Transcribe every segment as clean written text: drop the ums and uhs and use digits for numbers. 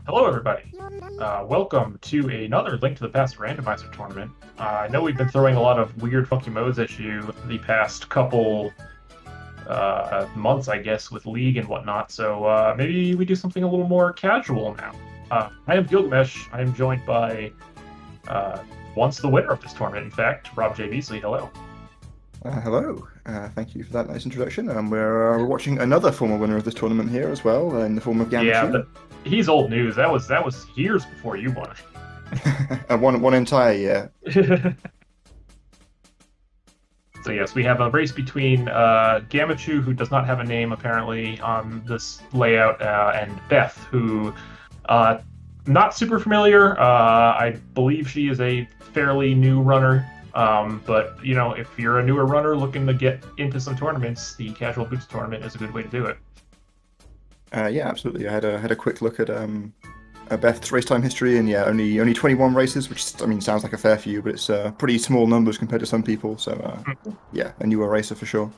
Hello, everybody. Welcome to another Link to the Past Randomizer tournament. I know we've been throwing a lot of weird, funky modes at you the past couple months, I guess, with League and whatnot, so maybe we do something a little more casual now. I am Gilgamesh. I am joined by once the winner of this tournament, in fact, Rob J. Beasley. Hello. Hello. Thank you for that nice introduction. We're watching another former winner of this tournament here as well, in the form of Yeah, Gammachuu. but he's old news. That was years before you won One entire year. it. So yes, we have a race between Gammachuu, who does not have a name apparently on this layout, and Beth, who not super familiar. I believe she is a fairly new runner. But you know, if you're a newer runner looking to get into some tournaments, the Casual Boots tournament is a good way to do it. Yeah, absolutely. I had a quick look at Beth's race time history, and yeah, only 21 races, which I mean sounds like a fair few, but it's pretty small numbers compared to some people. So yeah, a newer racer for sure.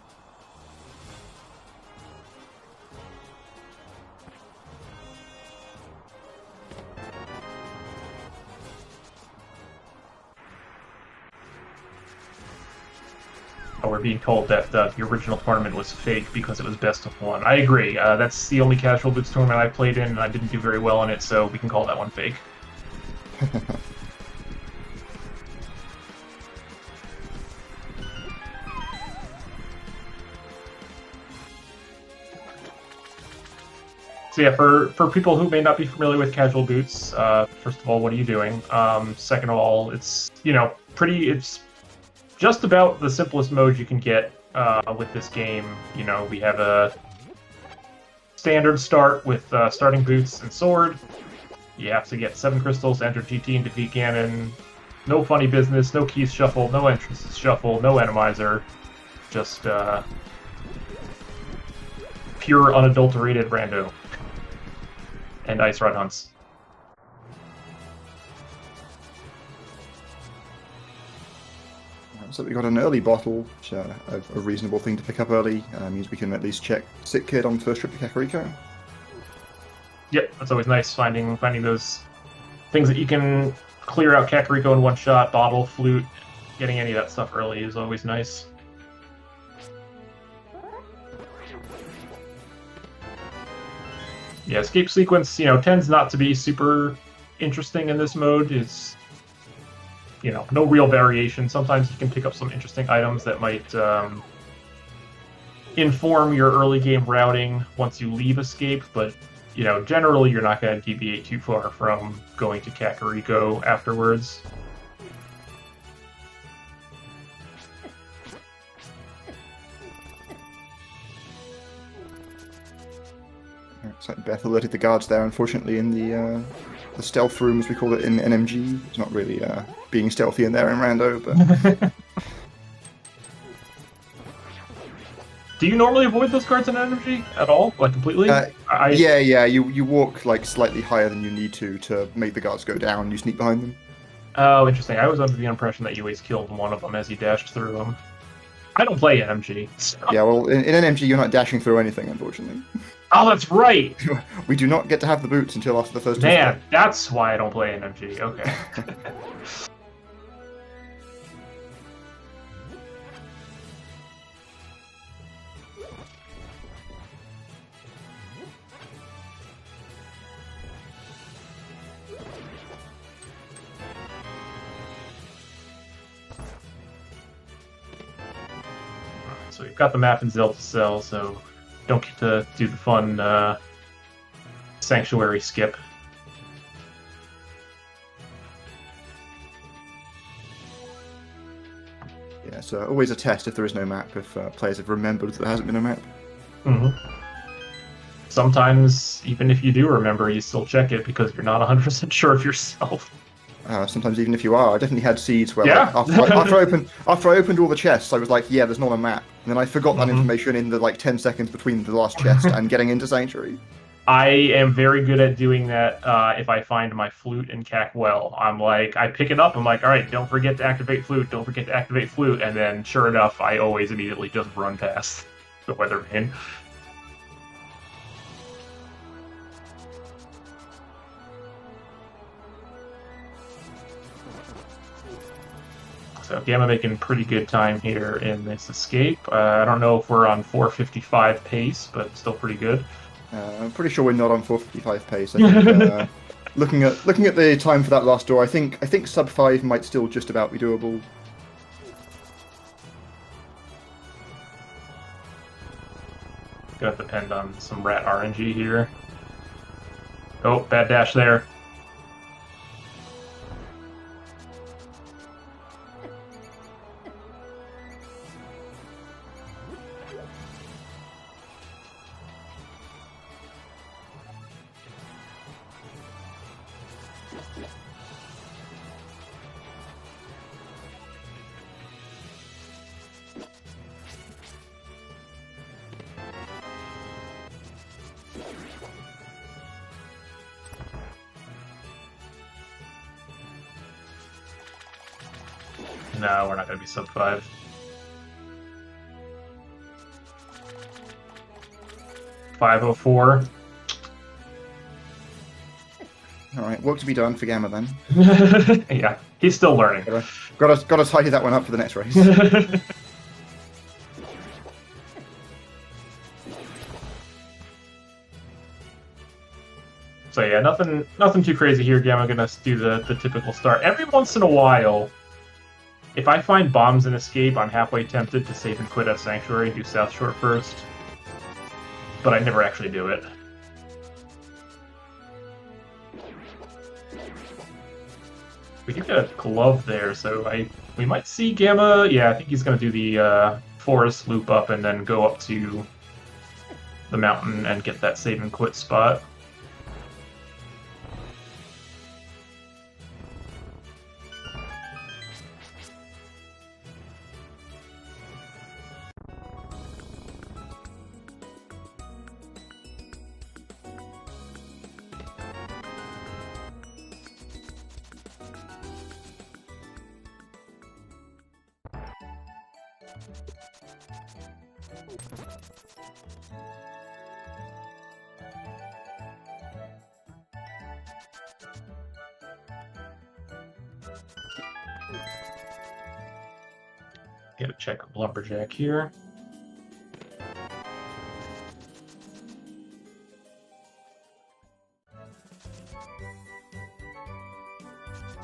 We're being told that the original tournament was fake because it was best of one. I agree. That's the only Casual Boots tournament I played in, and I didn't do very well in it, so we can call that one fake. So yeah, for people who may not be familiar with Casual Boots, first of all, what are you doing? Second of all, it's it's just about the simplest mode you can get with this game. You know, we have a standard start with starting boots and sword. You have to get 7 crystals, enter GT, and defeat Ganon. No funny business, no keys shuffle, no entrances shuffle, no Randomizer. Just pure unadulterated rando and ice run hunts. So we got an early bottle, which a reasonable thing to pick up early. Means we can at least check Sick Kid on first trip to Kakariko. Yep, that's always nice finding those things that you can clear out Kakariko in one shot. Bottle, flute, getting any of that stuff early is always nice. Yeah, escape sequence, tends not to be super interesting in this mode. It's, no real variation. Sometimes you can pick up some interesting items that might inform your early game routing once you leave escape, but generally you're not going to deviate too far from going to Kakariko afterwards. It's like Beth alerted the guards there. Unfortunately, in the stealth room, as we call it in NMG, it's not really being stealthy in there in Rando, but Do you normally avoid those cards in energy at all, like completely? yeah, you walk like slightly higher than you need to make the guards go down. You sneak behind them. Oh, interesting. I was under the impression that you always killed one of them as you dashed through them. I don't play NMG. So. Yeah, well, in NMG, you're not dashing through anything, unfortunately. Oh, that's right. We do not get to have the boots until after the first two Man, steps. that's why I don't play NMG. Okay. So we've got the map in Zelda Cell, so don't get to do the fun Sanctuary skip. Yeah, so always a test if there is no map, if players have remembered that there hasn't been a map. Mm-hmm. Sometimes, even if you do remember, you still check it because you're not 100% sure of yourself. Sometimes even if you are, I definitely had seeds where Yeah. like, after I opened all the chests, I was like, yeah, there's not a map. And then I forgot that information in the like 10 seconds between the last chest and getting into Sanctuary. I am very good at doing that if I find my flute in Cackwell. I'm like, I pick it up, I'm like, all right, don't forget to activate flute, don't forget to activate flute, and then sure enough, I always immediately just run past the weather vane. So Gamma making pretty good time here in this escape. I don't know if we're on 4:55 pace, but still pretty good. I'm pretty sure we're not on 4:55 pace. I think looking at the time for that last door, I think sub 5 might still just about be doable. Gonna depend on some rat RNG here. Oh, bad dash there. No, we're not going to be sub 5. $504. All right, work to be done for Gamma then. Yeah, he's still learning. Gotta tidy that one up for the next race. So yeah, nothing too crazy here. Gamma gonna do the typical start. Every once in a while, if I find bombs in escape, I'm halfway tempted to save and quit at Sanctuary and do Southshore first. But I never actually do it. We do get a glove there, so we might see Gamma. Yeah, I think he's gonna do the forest loop up and then go up to the mountain and get that save and quit spot. Get a check of Lumberjack here.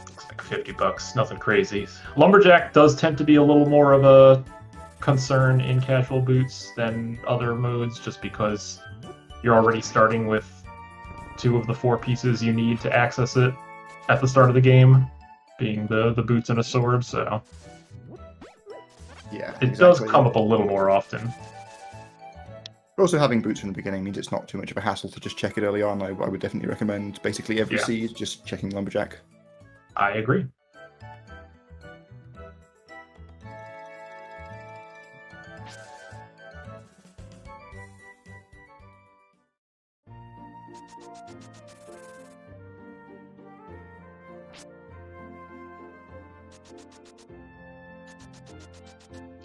Looks like $50, nothing crazy. Lumberjack does tend to be a little more of a concern in casual boots than other modes, just because you're already starting with 2 of the 4 pieces you need to access it at the start of the game, being the boots and a sword, so yeah, it does come up a little more often. Also, having boots from the beginning means it's not too much of a hassle to just check it early on. I would definitely recommend basically every seed just checking Lumberjack. I agree.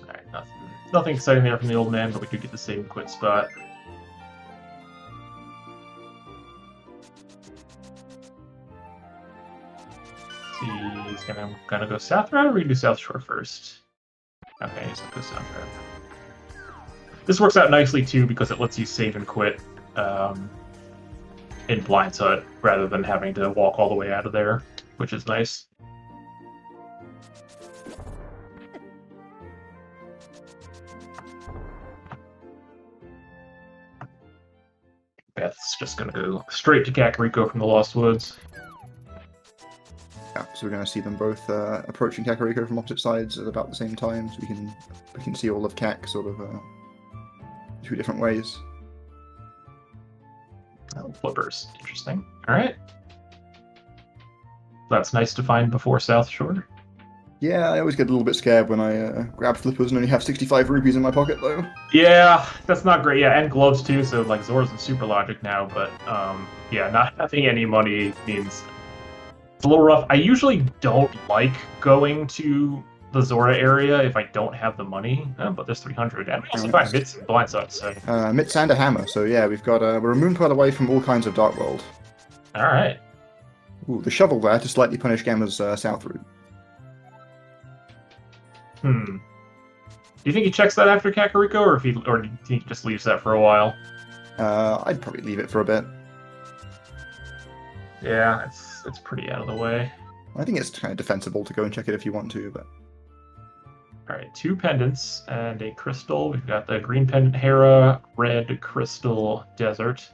Alright, nothing exciting there from the old man, but we could get the save and quit spot. He's gonna go South Route, or we can do Southshore first? Okay, he's gonna go South Route. This works out nicely too because it lets you save and quit in Blind's Hut rather than having to walk all the way out of there, which is nice. Beth's just gonna go straight to Kakariko from the Lost Woods. Yeah, so we're going to see them both approaching Kakariko from opposite sides at about the same time, so we can see all of Kak sort of 2 different ways. Oh, flippers, interesting. All right, that's nice to find before Southshore. Yeah, I always get a little bit scared when I grab flippers and only have 65 rupees in my pocket, though. Yeah, that's not great. Yeah, and gloves too. So like Zora's in Super Logic now, but yeah, not having any money means it's a little rough. I usually don't like going to the Zora area if I don't have the money, but there's 300, and we also find Mitts and Blindside. So Mitts and a hammer. So yeah, we're a moon part away from all kinds of Dark World. All right. Ooh, the shovel there to slightly punish Gamma's south route. Do you think he checks that after Kakariko, or do you think he just leaves that for a while? I'd probably leave it for a bit. Yeah, it's pretty out of the way. I think it's kind of defensible to go and check it if you want to, but... Alright, 2 pendants and a crystal. We've got the green pendant Hera, red crystal desert.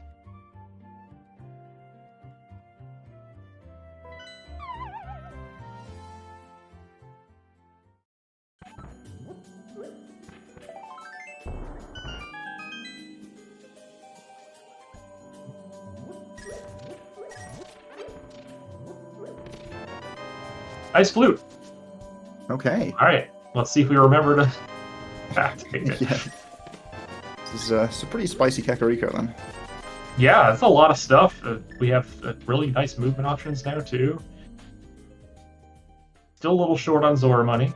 Nice flute. Okay. All right, let's see if we remember to activate it. Yeah. This is it's a pretty spicy Kakariko then. Yeah, it's a lot of stuff. We have really nice movement options now too. Still a little short on Zora money.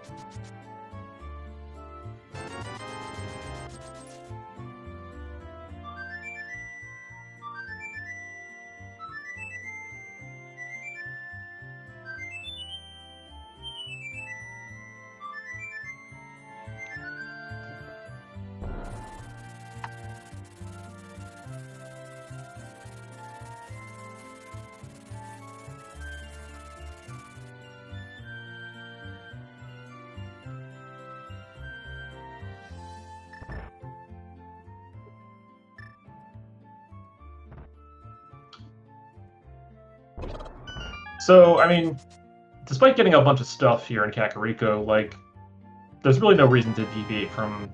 So, I mean, despite getting a bunch of stuff here in Kakariko, like, there's really no reason to deviate from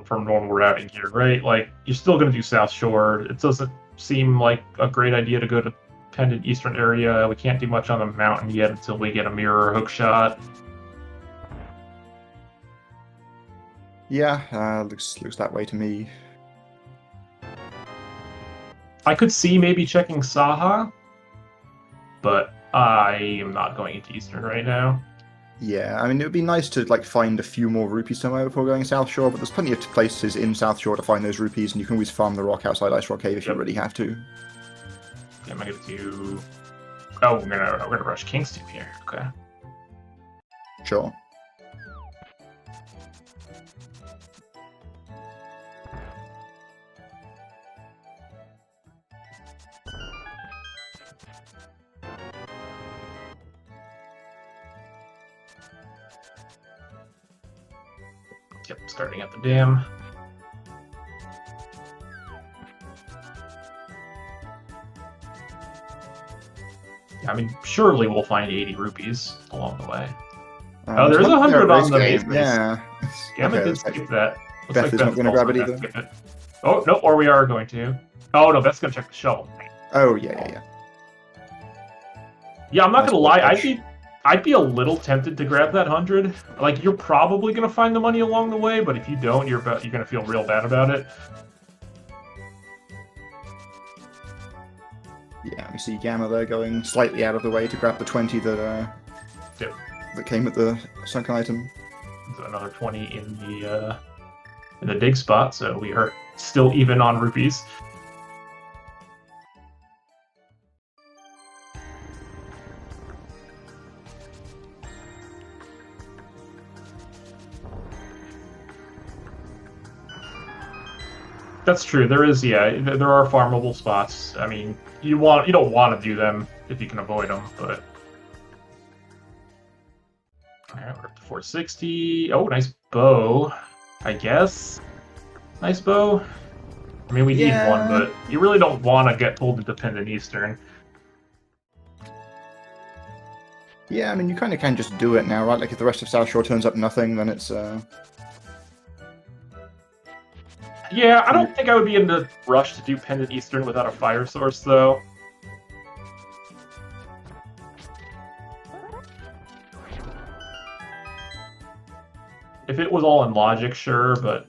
normal routing here, right? Like, you're still going to do Southshore. It doesn't seem like a great idea to go to Pendant Eastern area. We can't do much on the mountain yet until we get a mirror hook shot. Yeah, looks that way to me. I could see maybe checking Saha, but I am not going into Eastern right now. Yeah, I mean, it would be nice to like find a few more rupees somewhere before going Southshore, but there's plenty of places in Southshore to find those rupees, and you can always farm the rock outside Ice Rock Cave if you really have to. Yeah, am I gonna do? Oh, we're gonna rush Kingstone here. Okay. Sure. Yep, starting at the dam. Yeah, I mean, surely we'll find 80 rupees along the way. Oh, there's 100 on the base. Yeah. Gamma did skip that. Looks Beth like is not going to grab it either. It. Oh, no, or we are going to. Oh, no, Beth's going to check the shovel. Oh, yeah. Yeah, I'm not going to lie. I'd be a little tempted to grab that 100. Like, you're probably going to find the money along the way, but if you don't, you're going to feel real bad about it. Yeah, we see Gamma there going slightly out of the way to grab the 20 that that came at the sunken item. So another 20 in the dig spot, so we are still even on rupees. That's true. There is, there are farmable spots. I mean, you don't want to do them if you can avoid them, but. All right, we're up to 460. Oh, nice bow, I guess. Nice bow. I mean, we need one, but you really don't want to get pulled into Pendant Eastern. Yeah, I mean, you kind of can just do it now, right? Like, if the rest of Southshore turns up nothing, then it's, Yeah, I don't think I would be in the rush to do Pendant Eastern without a fire source, though. If it was all in logic, sure, but...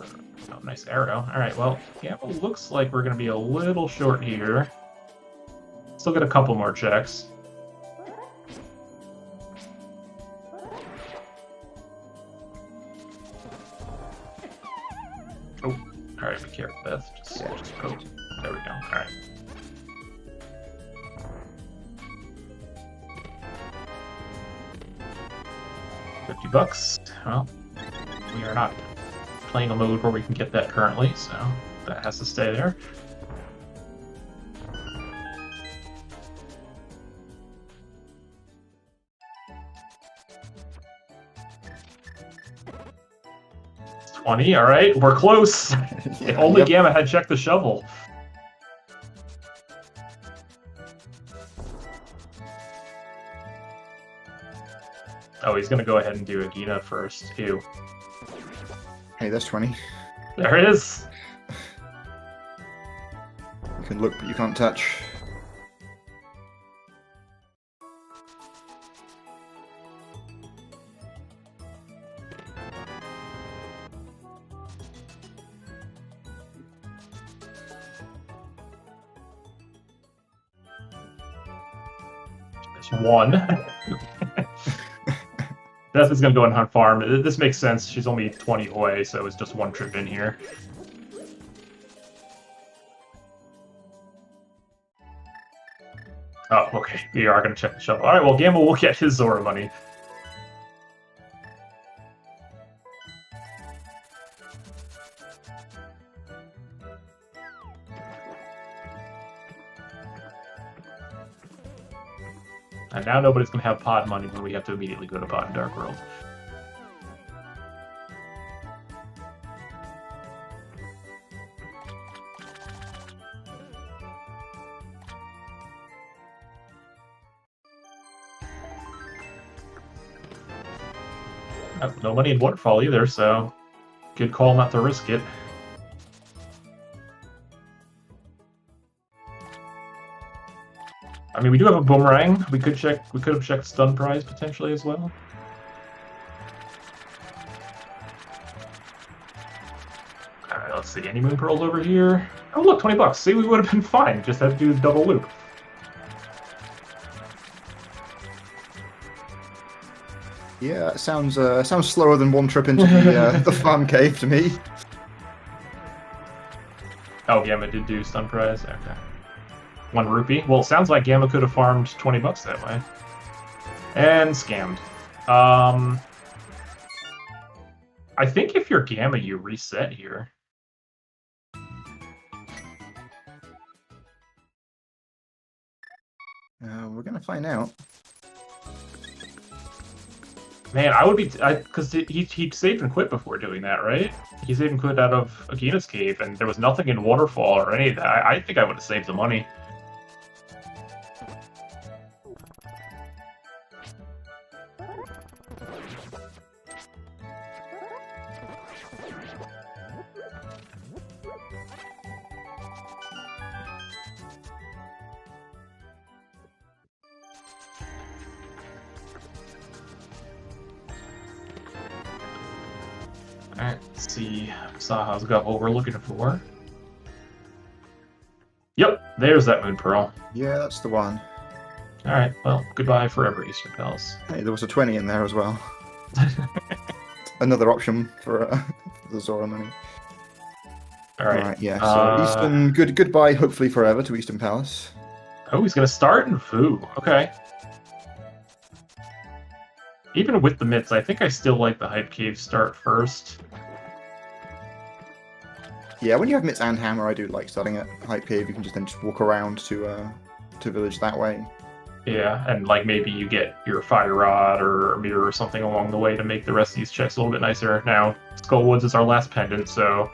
Oh, nice arrow. Alright, well, yeah, it looks like we're going to be a little short here. Still get a couple more checks. Oh, alright, be careful, Beth. Just go. There we go. Alright. bucks. Well, we are not playing a mode where we can get that currently, so that has to stay there. It's 20, all right, we're close. If only Gamma had checked the shovel. Oh, he's gonna go ahead and do Agina first, too. Hey, that's 20. There it is. You can look, but you can't touch. There's one. Beth is going to go and hunt farm. This makes sense. She's only 20 away, so it's just one trip in here. Oh, okay. We are going to check the shovel. All right, well, Gamma will get his Zora money. And now nobody's going to have pod money when we have to immediately go to pod in Dark World. No money in Waterfall either, so good call not to risk it. I mean, we do have a boomerang. We could check. We could have checked stun prize potentially as well. All right, let's see. Any moon pearls over here? Oh, look, 20 bucks. See, we would have been fine. Just had to do the double loop. Yeah, it sounds slower than one trip into the farm cave to me. Oh, Gamma did do stun prize. Okay. 1 rupee. Well, it sounds like Gamma could have farmed 20 bucks that way. And scammed. I think if you're Gamma, you reset here. We're gonna find out. Man, I would be... Because he saved and quit before doing that, right? He saved and quit out of Agina's cave, and there was nothing in Waterfall or any of that. I think I would have saved the money. Alright, let's see. Saha's got what we're looking for. Yep, there's that moon pearl. Yeah, that's the one. Alright, well, goodbye forever, Eastern Palace. Hey, there was a 20 in there as well. Another option for the Zora money. Alright, yeah, so Eastern, goodbye, hopefully forever to Eastern Palace. Oh, he's gonna start in Fu. Okay. Even with the mitts, I think I still like the Hype Cave start first. Yeah, when you have mitts and hammer, I do like starting at Hype Cave. You can just then just walk around to village that way. Yeah, and like maybe you get your Fire Rod or Mirror or something along the way to make the rest of these checks a little bit nicer. Now, Skullwoods is our last pendant, so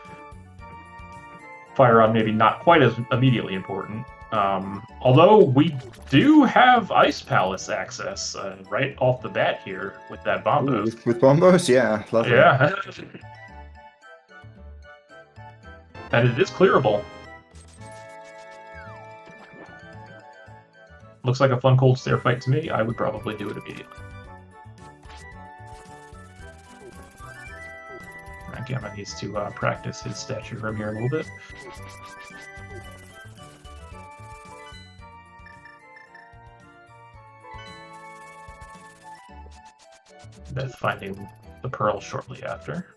Fire Rod maybe not quite as immediately important. Although we do have Ice Palace access right off the bat here with that Bombos. Ooh, with Bombos, yeah, lovely. Yeah. And it is clearable. Looks like a fun cold stair fight to me. I would probably do it immediately. Gamma needs to practice his statue room here a little bit. Beth finding the pearl shortly after.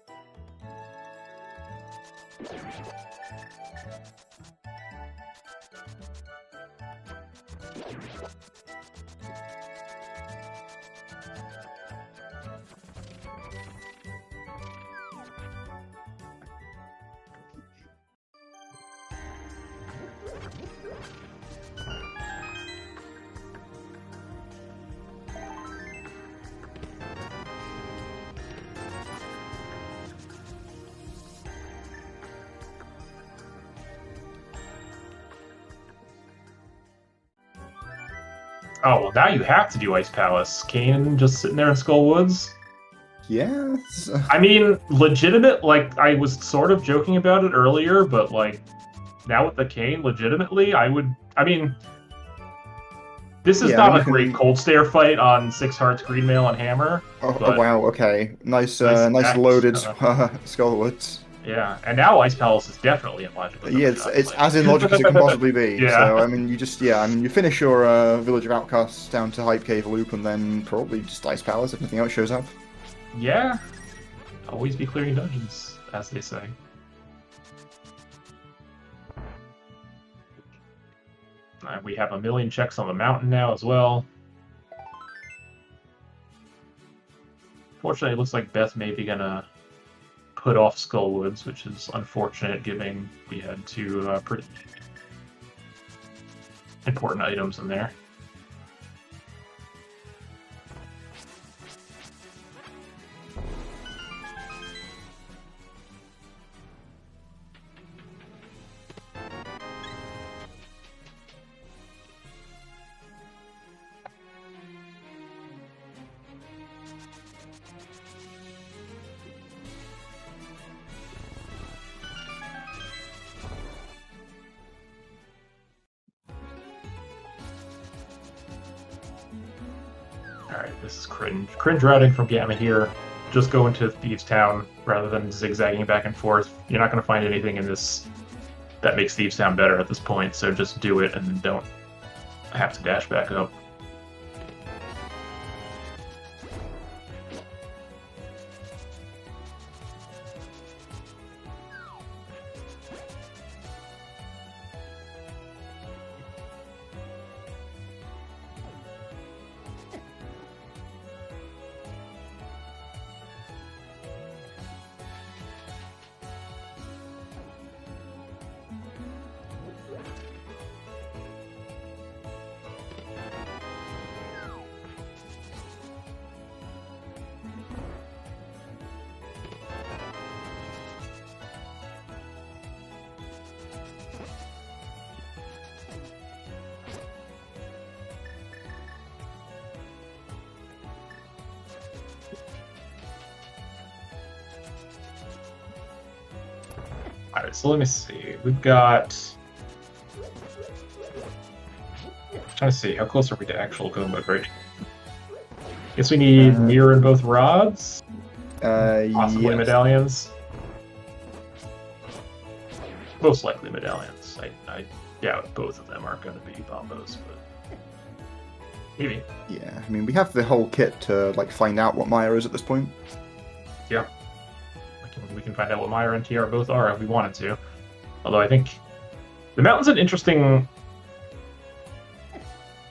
Oh, well, now you have to do Ice Palace. Kane just sitting there in Skull Woods. Yeah. I mean, legitimate, like, I was sort of joking about it earlier, but, like, now with the Kane, legitimately, I mean, this is Yeah, I mean, not you a great can. Cold Stare fight on 6 Hearts, Green Mail, and Hammer, Oh, but wow. Okay. Nice. nice Nice stacked. loaded Skullwoods. Yeah, and now Ice Palace is definitely in logical Yeah, double it's shot. as illogical as it can possibly be. Yeah. So I mean, I mean, you finish your Village of Outcasts down to Hype Cave Loop, and then probably just Ice Palace if nothing else shows up. Yeah. Always be clearing dungeons, as they say. We have a million checks on the mountain now as well. Fortunately, it looks like Beth may be gonna put off Skullwoods, which is unfortunate, given we had two pretty important items in there. Alright, this is cringe. Cringe routing from Gamma here. Just go into Thieves Town rather than zigzagging back and forth. You're not going to find anything in this that makes Thieves Town better at this point, so just do it and don't have to dash back up. Alright, so let me see. We've got... Trying to see, how close are we to actual go mode right? Guess we need mirror in both rods? Possibly Yes. medallions? Most likely medallions. I doubt both of them are going to be bombos, but maybe. Yeah, I mean, we have the whole kit to like find out what Maya is at this point. Yeah. We can find out what Myra and TR both are if we wanted to. Although I think the mountain's an interesting...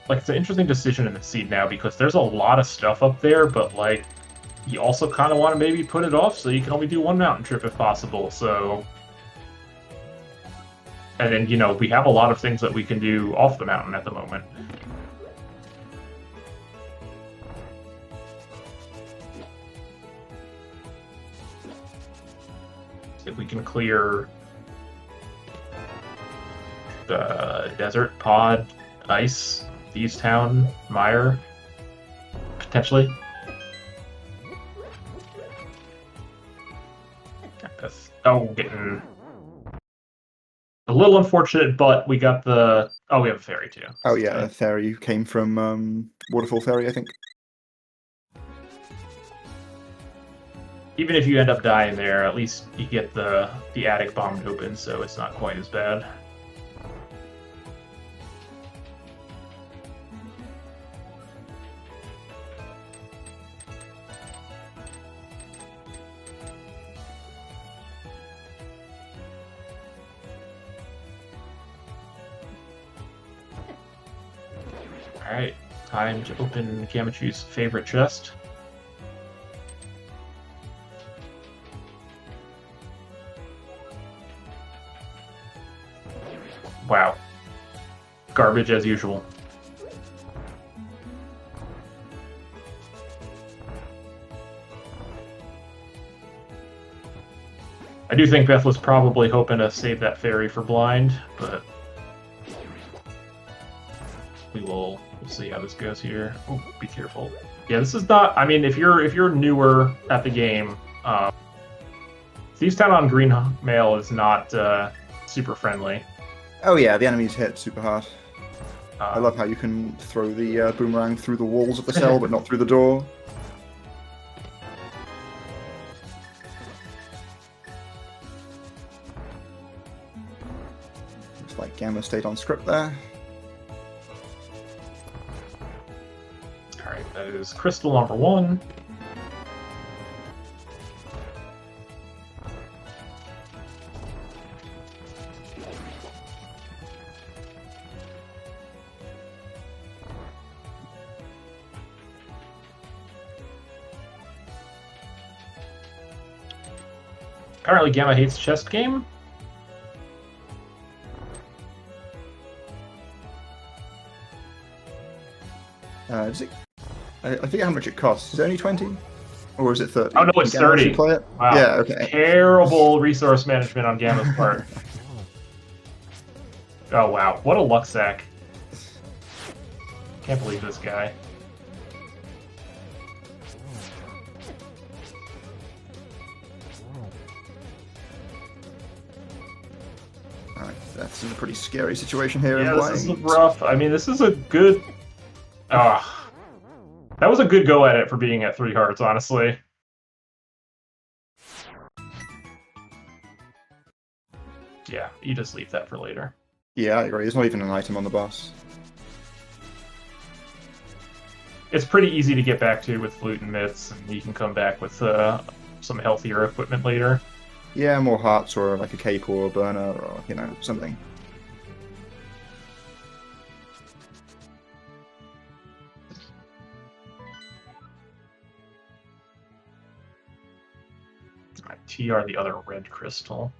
Like, it's an interesting decision in the seed now because there's a lot of stuff up there, but, like, you also kind of want to maybe put it off so you can only do one mountain trip if possible, so... And then, you know, we have a lot of things that we can do off the mountain at the moment. If we can clear the desert, pod, ice, Thieves Town, Mire, potentially. Oh, getting a little unfortunate, but we got the... Oh, we have a ferry too. Oh yeah, Fairy came from Waterfall Ferry, I think. Even if you end up dying there, at least you get the attic bombed open, so it's not quite as bad. Alright, time to open Gammachoo's favorite chest. Wow. Garbage as usual. I do think Beth was probably hoping to save that fairy for blind, but... we'll see how this goes here. Oh, be careful. Yeah, this is not. I mean, if you're newer at the game, Thieves Town on Green Mail is not super friendly. Oh yeah, the enemies hit super hard. I love how you can throw the boomerang through the walls of the cell, but not through the door. Looks like Gamma stayed on script there. Alright, that is crystal number 1. Apparently Gamma hates chest game. Does it? I forget how much it costs. Is it only 20? Or is it 30? Oh no, it's 30. Play it? Wow. Yeah, okay. Terrible resource management on Gamma's part. Oh wow, what a luck sack. Can't believe this guy. Alright, that's in a pretty scary situation here. Yeah, this is rough. I mean, this is a good... that was a good go at it for being at 3 hearts, honestly. Yeah, you just leave that for later. Yeah, I agree. There's not even an item on the boss. It's pretty easy to get back to with loot and myths, and you can come back with some healthier equipment later. Yeah, more hearts or like a cape or a burner or, you know, something. TR the other red crystal.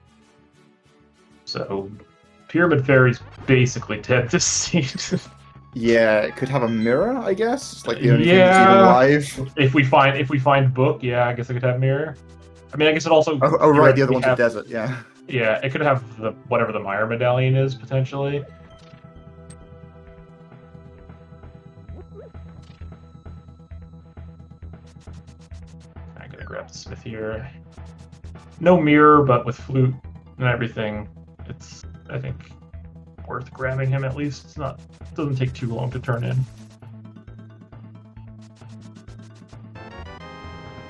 So, Pyramid Fairy's basically dead this season. Yeah, it could have a mirror, I guess. It's like the only thing that's even alive. If we find book, yeah, I guess it could have mirror. I mean, I guess it also. Oh right, the other one's a desert. Yeah. Yeah, it could have the whatever the Meyer medallion is potentially. I'm gonna grab the smith here. No mirror, but with flute and everything, it's I think worth grabbing him at least. It's not. It doesn't take too long to turn in.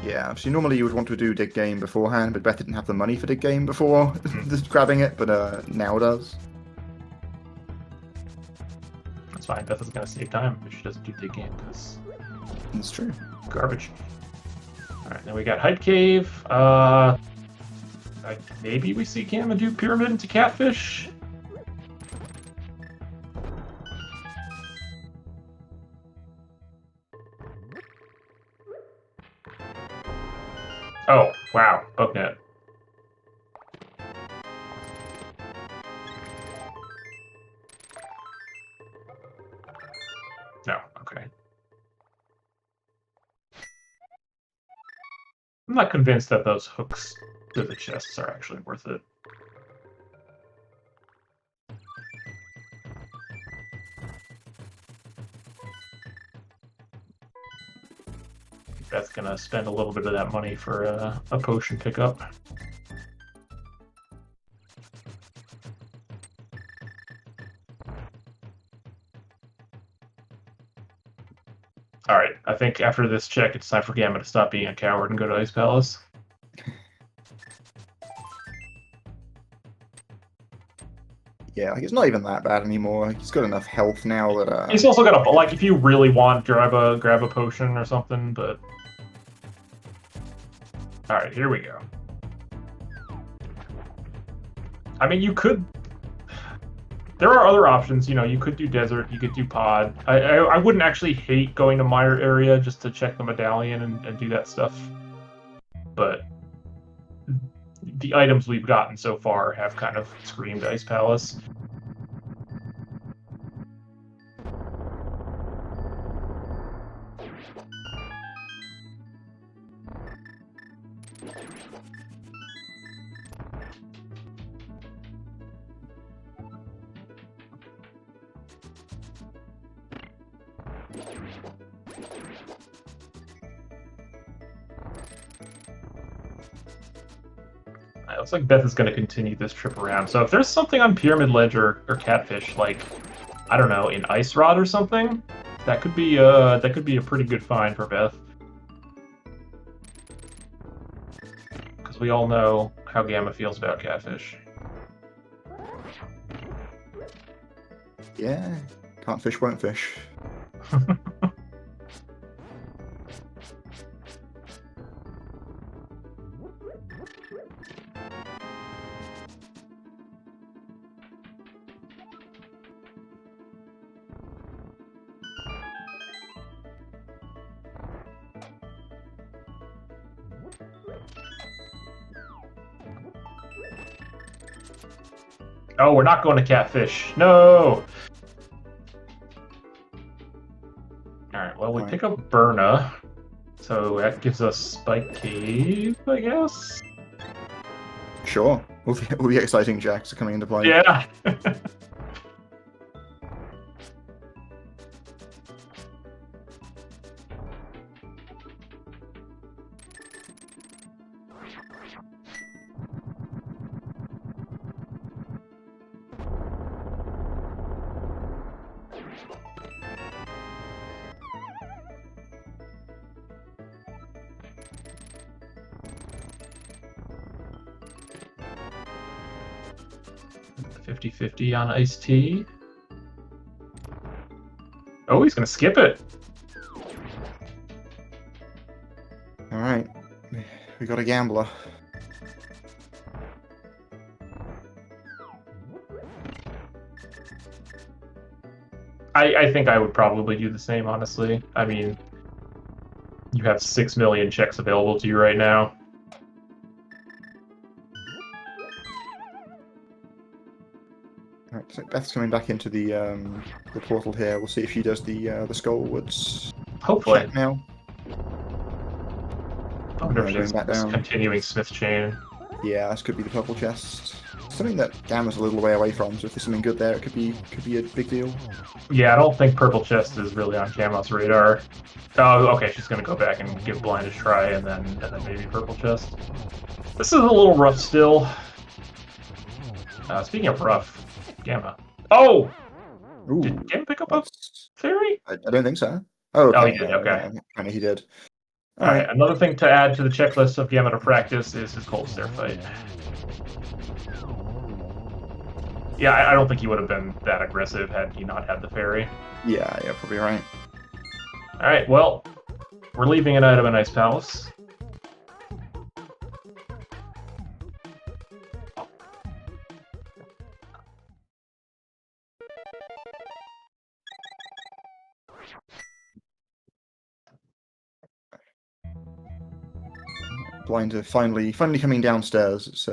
Yeah, so normally you would want to do dig game beforehand, but Beth didn't have the money for dig game before just grabbing it, but now does. That's fine. Beth is gonna save time if she doesn't do dig game because it's true. Garbage. All right, then we got Hype Cave. Maybe we see Gamma do Pyramid into Catfish. Oh, wow. Booknet. No, okay. I'm not convinced that those hooks to the chests are actually worth it. Beth's gonna spend a little bit of that money for a potion pickup. Alright, I think after this check, it's time for Gamma to stop being a coward and go to Ice Palace. Yeah, like it's not even that bad anymore. He's got enough health now that He's also got a like if you really want, grab a potion or something, but alright, here we go. I mean you could there are other options, you know, you could do desert, you could do pod. I wouldn't actually hate going to Mire area just to check the medallion and do that stuff. But the items we've gotten so far have kind of screamed Ice Palace. looks like Beth is going to continue this trip around. So if there's something on Pyramid Ledge or Catfish, like, I don't know, an Ice Rod or something, that could be a pretty good find for Beth. Because we all know how Gamma feels about Catfish. Yeah, can't fish, won't fish. Oh, we're not going to Catfish. No! Alright, well, we pick up Burna. So that gives us Spike Cave, I guess? Sure. All the exciting jacks are coming into play. Yeah! $50-50 on iced tea. Oh, he's gonna skip it. All right, we got a gambler. I think I would probably do the same, honestly. I mean, you have 6 million checks available to you right now. Right, so Beth's coming back into the portal here. We'll see if she does the Skullwoods Hopefully. check now. I wonder if Going she's back down. continuing Smith Chain. Yeah, this could be the purple chest. Something that Gamma's a little way away from, so if there's something good there, it could be a big deal. Yeah, I don't think purple chest is really on Gamma's radar. Oh, okay, she's gonna go back and give blind a try, and then maybe purple chest. This is a little rough still. Speaking of rough, Gamma. Oh! Ooh, Did Gamma pick up a fairy? I don't think so. Oh, okay. Oh, he did, okay. Apparently he did. Alright, another thing to add to the checklist of Gamma to practice is his cold stare fight. Yeah, I don't think he would have been that aggressive had he not had the fairy. Yeah, probably right. Alright, well, we're leaving an item in Ice Palace. Blind are finally coming downstairs. It's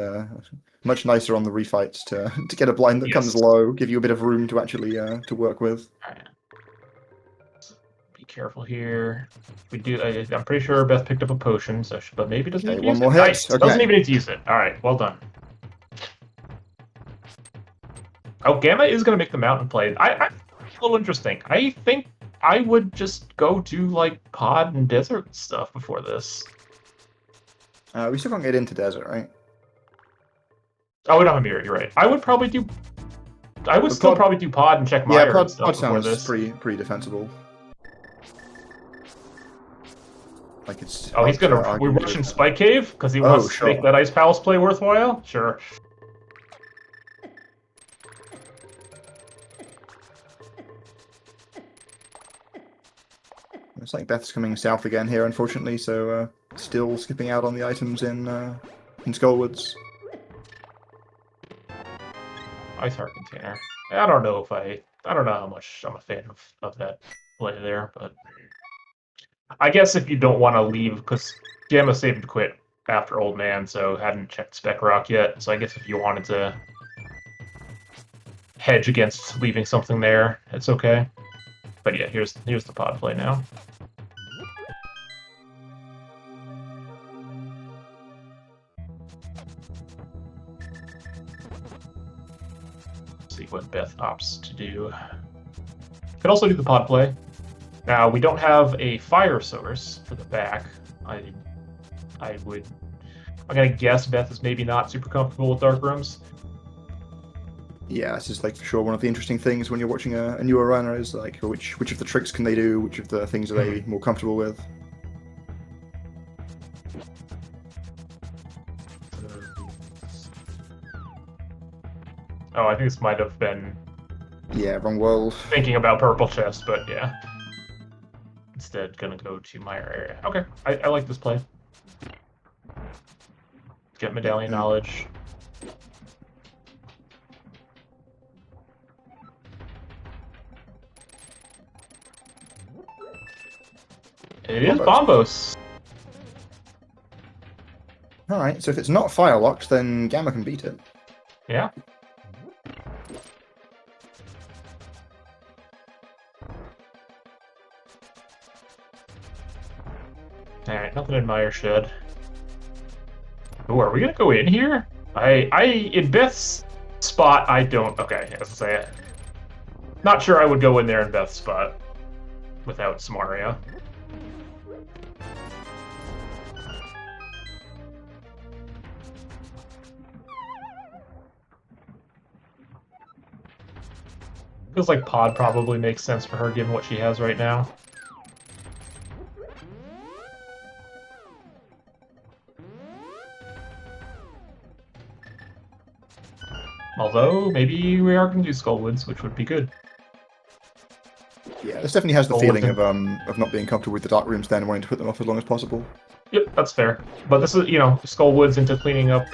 much nicer on the refights to get a blind that comes low, give you a bit of room to actually to work with. Alright. Be careful here. We do. I'm pretty sure Beth picked up a potion, so but maybe doesn't need to use it. Nice. Okay. Doesn't even need to use it. All right, well done. Oh, Gamma is going to make the mountain play. I a little interesting. I think I would just go do like pod and desert stuff before this. We still can't get into desert, right? Oh, we don't have a mirror. You're right. I would probably do. I would still probably do pod and check Meyer and stuff before this. Pretty defensible. Like it's. Oh, he's gonna. We're rushing Spike Cave because he wants to make that Ice Palace play worthwhile. Sure. Looks like Beth's coming south again here, unfortunately. So still skipping out on the items in Skullwoods. Ice Heart Container. I don't know if I don't know how much I'm a fan of that play there, but I guess if you don't want to leave, because Gamma saved to quit after Old Man, so hadn't checked Spec Rock yet. So I guess if you wanted to hedge against leaving something there, it's okay. But yeah, here's the pod play now. See what Beth opts to do. Could also do the pod play. Now we don't have a fire source for the back. I would I'm gonna guess Beth is maybe not super comfortable with dark rooms. Yeah, this is like for sure one of the interesting things when you're watching a newer runner is like which of the tricks can they do, which of the things are they more comfortable with. Oh, I think this might have been Yeah, wrong world. thinking about purple chest, but yeah. Instead, gonna go to my area. Okay, I like this play. Get medallion knowledge. It is Bombos. Alright, so if it's not fire locked, then Gamma can beat it. Yeah. Alright, nothing in Meyer shed. Ooh, are we gonna go in here? In Beth's spot, I don't. Okay, as I say, not sure I would go in there in Beth's spot without Samaria. Feels like Pod probably makes sense for her given what she has right now. Although, maybe we are going to do Skullwoods, which would be good. Yeah, this definitely has the feeling of not being comfortable with the dark rooms then, wanting to put them off as long as possible. Yep, that's fair. But this is, Skullwoods into cleaning up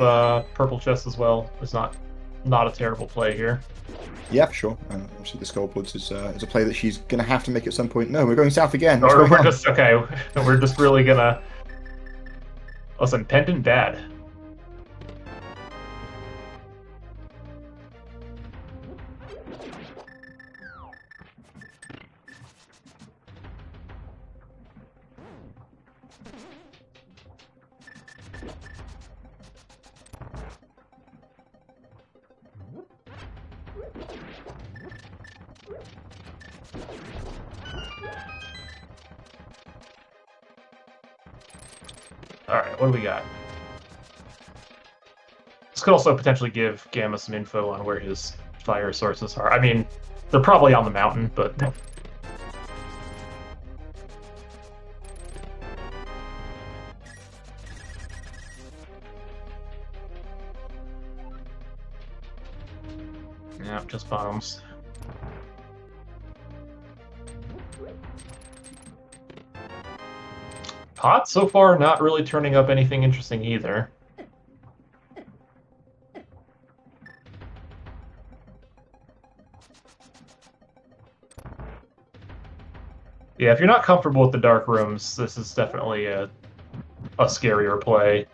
purple chests as well is not a terrible play here. Yeah, for sure. Obviously, the Skullwoods is a play that she's going to have to make at some point. No, we're going south again. Or we're just, okay, we're just really going to... Listen, Pendant bad. Alright, what do we got? This could also potentially give Gamma some info on where his fire sources are. I mean, they're probably on the mountain, but... Yeah, just bombs. Pot so far not really turning up anything interesting either. Yeah, if you're not comfortable with the dark rooms, this is definitely a scarier play.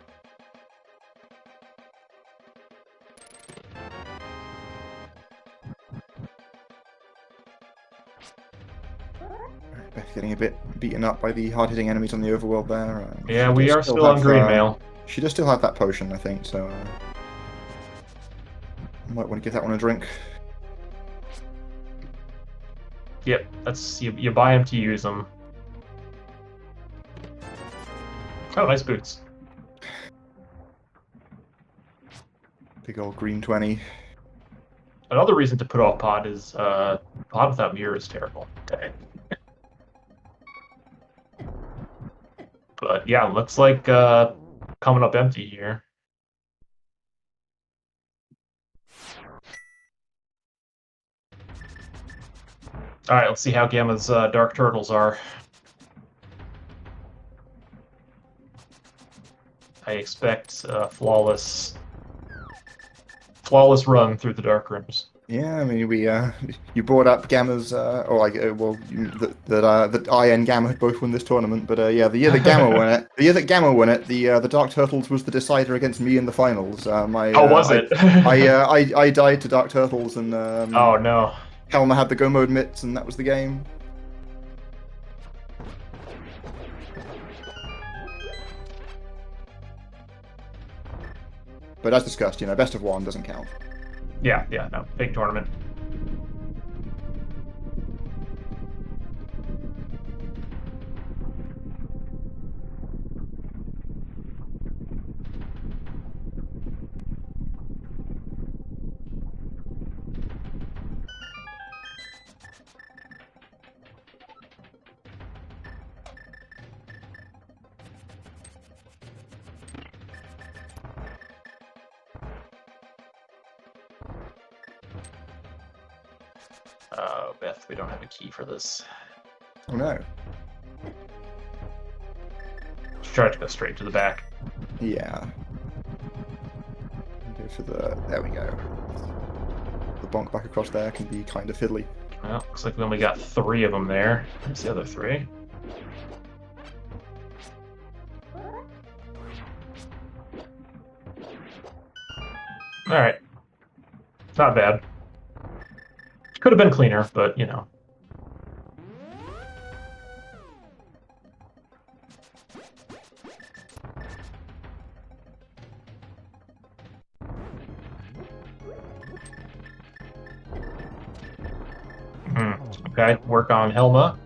Beth getting a bit beaten up by the hard-hitting enemies on the overworld there. Yeah, we are still on green mail. She does still have that potion, I think, so... might want to give that one a drink. Yep, that's you buy them to use them. Oh, nice boots. Big old green 20. Another reason to put off Pod is Pod without mirror is terrible. Dang. But yeah, looks like coming up empty here. All right, let's see how Gamma's Dark Turtles are. I expect flawless run through the Dark Rooms. Yeah, I mean, you brought up Gamma's, or like, that I and Gamma had both won this tournament, but yeah, the year that Gamma won it, the Dark Turtles was the decider against me in the finals. Was it? I died to Dark Turtles, and oh no, Helma had the Go Mode mitts, and that was the game. But as discussed, best of one doesn't count. Yeah, no, big tournament. Beth, we don't have a key for this. Oh no. Just try to go straight to the back. Yeah. Go for the. There we go. The bonk back across there can be kind of fiddly. Well, looks like we only got 3 of them there. Where's the other 3? Alright. Not bad. Could have been cleaner, but, you know. Okay, work on Helma.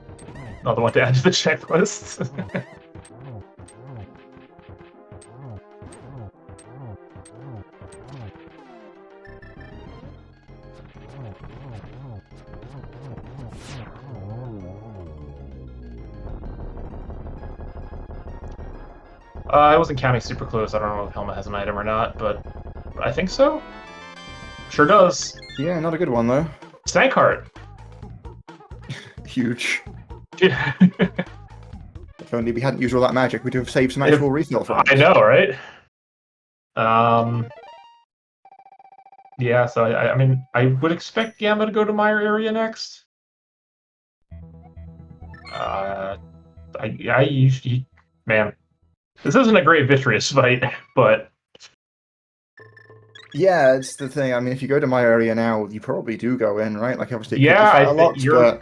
Another one to add to the checklist. I wasn't counting super close. I don't know if Helma has an item or not, but I think so. Sure does. Yeah, not a good one though. Snake heart. Huge. Yeah. If only we hadn't used all that magic, we'd have saved some actual refill for us. I know, right? Yeah, so I mean, I would expect Gamma to go to my area next. I usually, man, this isn't a great Vitreous fight, but yeah, it's the thing. I mean, if you go to my area now, you probably do go in, right? Like, obviously, yeah, but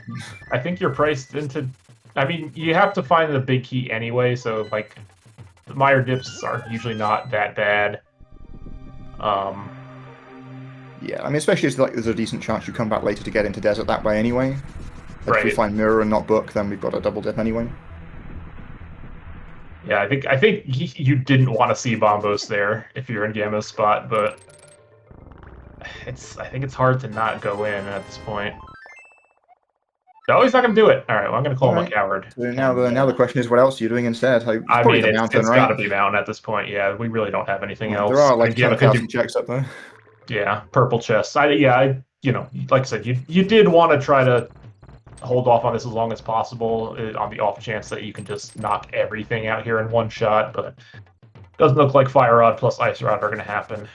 I think you're priced into. I mean, you have to find the big key anyway, so like, the Meyer dips are usually not that bad. Yeah, I mean, especially as like there's a decent chance you come back later to get into desert that way anyway. Like, if we find mirror and not book, then we've got a double dip anyway. Yeah, I think you didn't want to see Bombos there if you're in Gamma's spot, but I think it's hard to not go in at this point. No, he's not going to do it. All right, well, I'm going to call him a coward. So now the question is, what else are you doing instead? I mean, it's got to be Mountain at this point. Yeah, we really don't have anything else. There are like 10,000 checks up there. Yeah, purple chests. You know, like I said, you did want to try to hold off on this as long as possible on the off chance that you can just knock everything out here in one shot, but it doesn't look like Fire Rod plus Ice Rod are going to happen.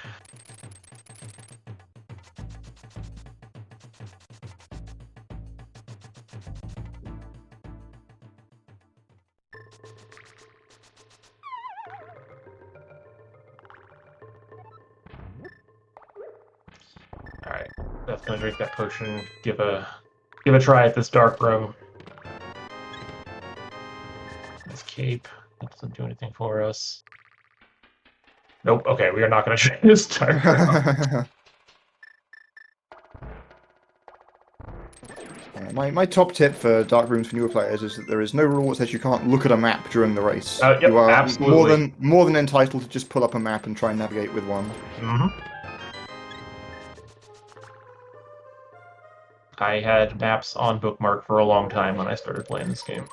Alright, Beth's gonna drink that potion, give a try at this dark room. This cape doesn't do anything for us. Nope, okay, we are not gonna try this dark room. My top tip for dark rooms for newer players is that there is no rule that says you can't look at a map during the race. Yep, you are absolutely more than entitled to just pull up a map and try and navigate with one. Mm-hmm. I had maps on bookmark for a long time when I started playing this game.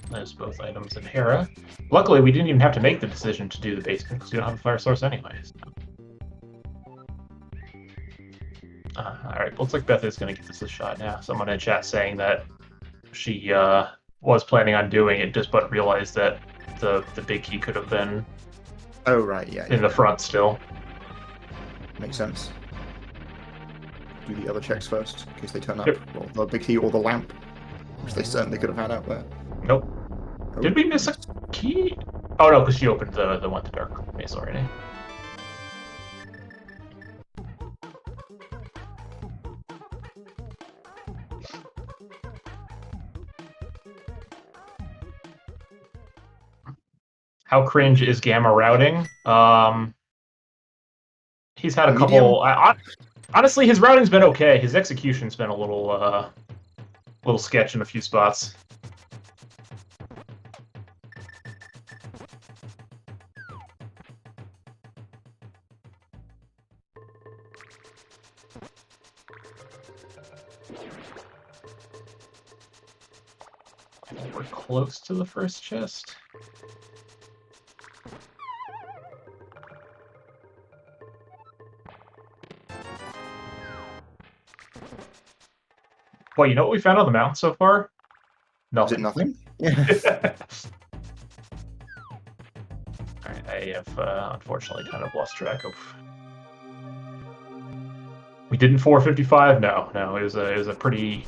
There's both items in Hera. Luckily, we didn't even have to make the decision to do the basement because we don't have a fire source anyways. All right, looks like Beth is going to give this a shot now. Someone in chat saying that she was planning on doing it, just but realized that the big key could have been Oh, right, yeah. in the front still. Makes sense. Do the other checks first, in case they turn up. Yep. Well, the big key or the lamp, which they certainly could have had out there. Nope. Oh, Did we miss a key? Oh no, because she opened the one to dark maze already. How cringe is Gamma routing? He's had a couple. Honestly, his routing's been okay. His execution's been a little sketch in a few spots. We're close to the first chest. Well, you know what we found on the mountain so far? Nothing. Is it nothing? Yeah. Alright, I have unfortunately kind of lost track of. We didn't 455? No, it was a pretty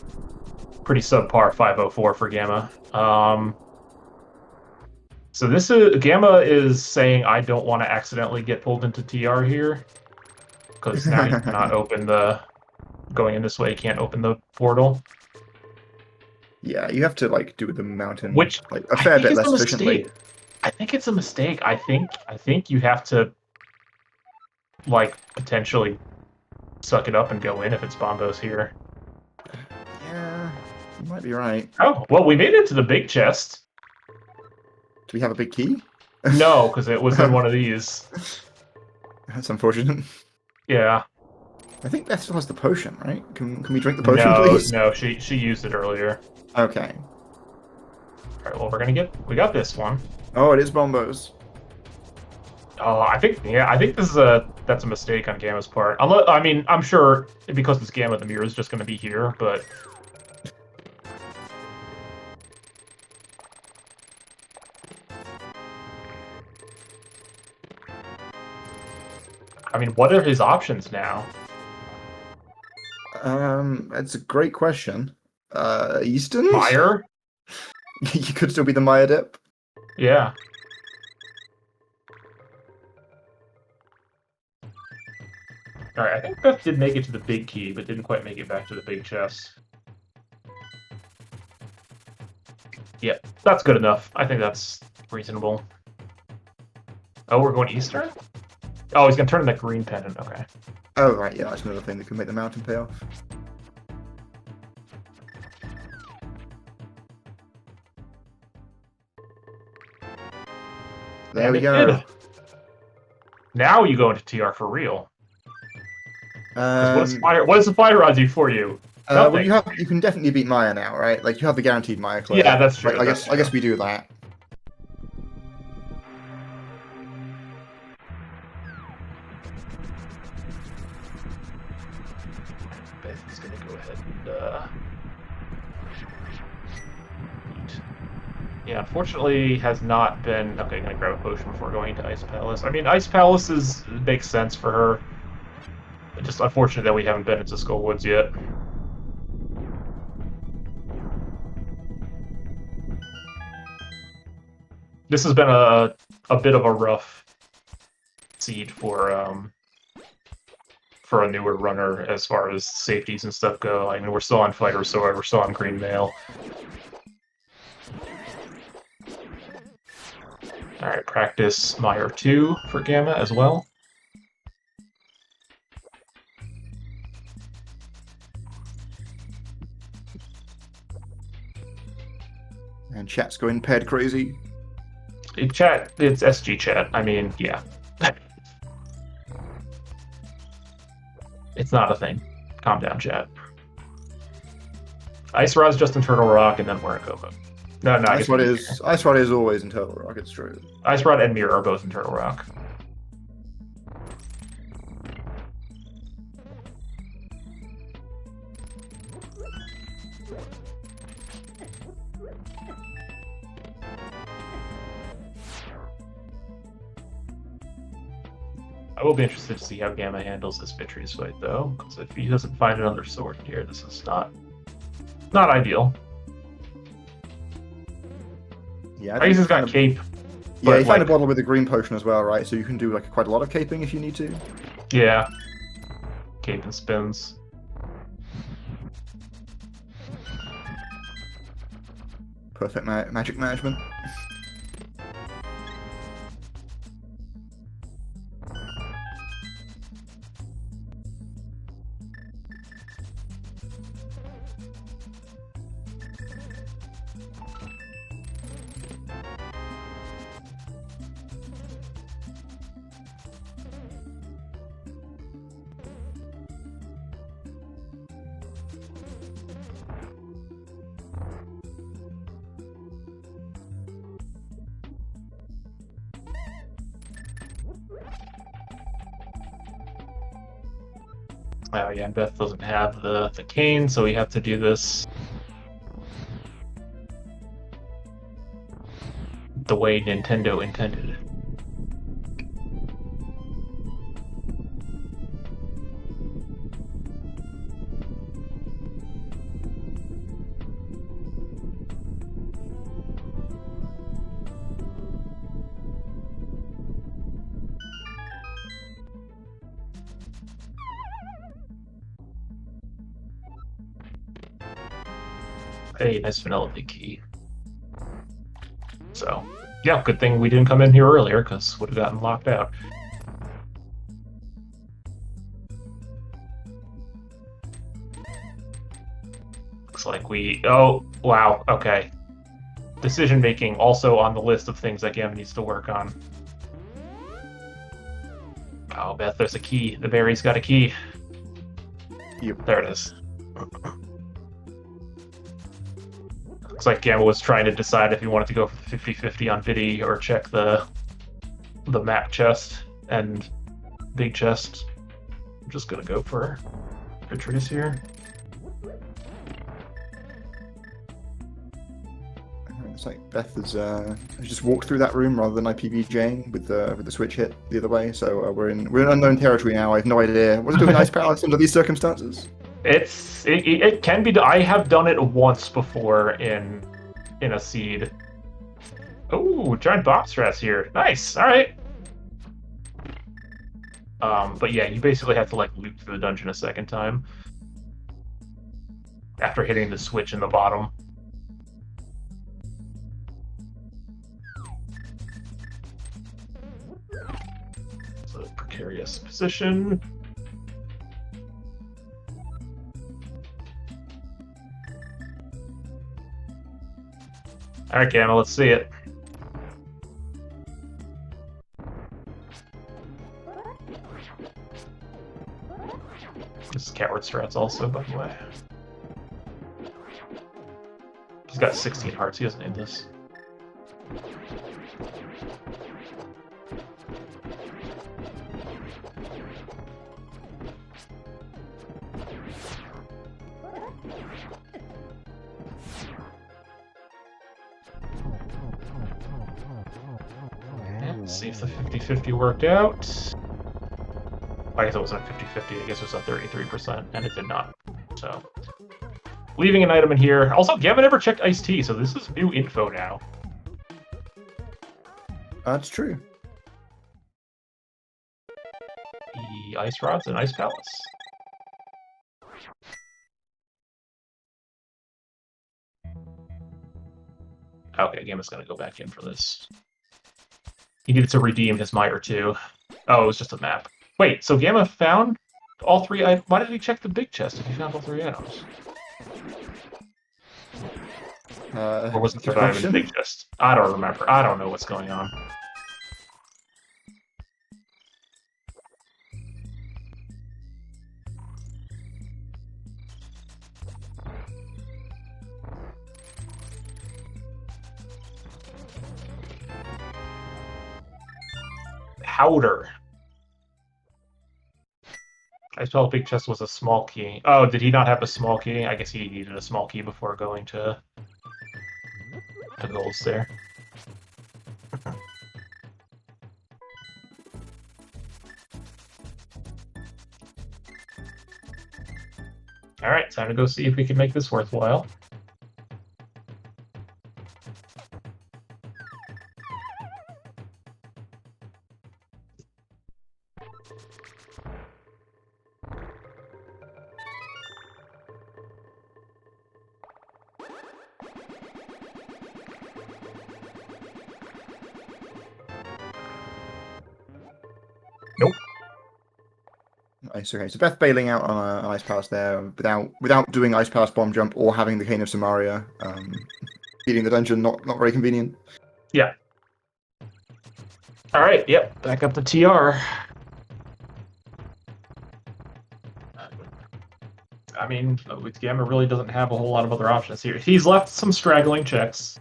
subpar 504 for Gamma. So this is Gamma is saying I don't want to accidentally get pulled into TR here, because now you cannot open the going in this way. You can't open the portal. Yeah, you have to like do the mountain, Which like a fair bit less efficiently. I think it's a mistake. I think you have to like potentially suck it up and go in if it's Bombos here. Yeah, you might be right. Oh, well, we made it to the big chest. Do we have a big key? No, because it was in one of these. That's unfortunate. Yeah. I think Beth still has the potion, right? Can we drink the potion, No, please? no, she used it earlier. Okay. All right, well, we got this one. Oh, it is Bombos. Oh, I think that's a mistake on Gamma's part. I mean, I'm sure because it's Gamma, the mirror is just going to be here, but. I mean, what are his options now? That's a great question. Easton? Fire? You could still be the Maya dip. Yeah. Alright, I think Beth did make it to the big key, but didn't quite make it back to the big chest. Yep, that's good enough. I think that's reasonable. Oh, we're going eastern? Oh, he's gonna turn in that green pendant, okay. Oh, right, yeah, that's another thing that can make the mountain pay off. There we go. Now you go into TR for real. What does the fire rod do for you? Well, you can definitely beat Maya now, right? Like you have the guaranteed Maya clear. Yeah, that's true. Like, I guess we do that. Beth is gonna go ahead and yeah, unfortunately has not been okay. Gonna grab a potion before going to Ice Palace. I mean, Ice Palace makes sense for her. It's just unfortunate that we haven't been into Skull Woods yet. This has been a bit of a rough seed for a newer runner as far as safeties and stuff go. I mean, we're still on Fighter Sword, we're still on Green Mail. Alright, practice Meyer 2 for Gamma as well. And chat's going paired crazy. It's SG chat. I mean, yeah. It's not a thing. Calm down, chat. Ice Rod's just in Turtle Rock, and then we're in Coco. No, Ice Rod is always in Turtle Rock. It's true. Ice Rod and Mirror are both in Turtle Rock. I will be interested to see how Gamma handles this Vitreous fight, though, because if he doesn't find another sword here, this is not ideal. Yeah, I guess he's got cape. Yeah, you find like, a bottle with a green potion as well, right? So you can do like quite a lot of caping if you need to. Yeah. Cape and spins. Perfect magic management. Oh yeah, Beth doesn't have the cane, so we have to do this the way Nintendo intended. Hey, nice vanilla key. So, yeah, good thing we didn't come in here earlier, because would have gotten locked out. Looks like we... Oh, wow, okay. Decision making also on the list of things that Gamma needs to work on. Oh, Beth, there's a key. The berry's got a key. Yep. There it is. Looks like Gamma was trying to decide if he wanted to go for the 50-50 on Vidi or check the map chest and big chest. I'm just gonna go for Vitreous here. It's like Beth has just walked through that room rather than IPVJing with the switch hit the other way. So we're in unknown territory now. I have no idea what to do with Ice Palace under these circumstances. It can be. I have done it once before in a seed. Oh, giant bomb stress here. Nice. All right. But yeah, you basically have to like loop through the dungeon a second time after hitting the switch in the bottom. So precarious position. All right, Gamma, let's see it. This is Coward Strats also, by the way. He's got 16 hearts, he doesn't need this. Let's see if the 50-50 worked out. I guess it wasn't a 50-50, I guess it was a 33%, and it did not. So, leaving an item in here. Also, Gamma never checked Iced Tea, so this is new info now. That's true. The Ice Rods and Ice Palace. Okay, Gamma's gonna go back in for this. He needed to redeem his Mire too. Oh, it was just a map. Wait, so Gamma found all three items? Why did he check the big chest if he found all three items? Or was the third item in the big chest? I don't remember. I don't know what's going on. Powder. I felt big chest was a small key. Oh, did he not have a small key? I guess he needed a small key before going to goals there. All right, time to go see if we can make this worthwhile. Nope. Nice. Okay, so Beth bailing out on an Ice Palace there without doing Ice Palace bomb jump or having the Cane of Samaria. Beating the dungeon, not very convenient. Yeah. All right. Yep. Back up to TR. I mean, with Gamma really doesn't have a whole lot of other options here. He's left some straggling checks.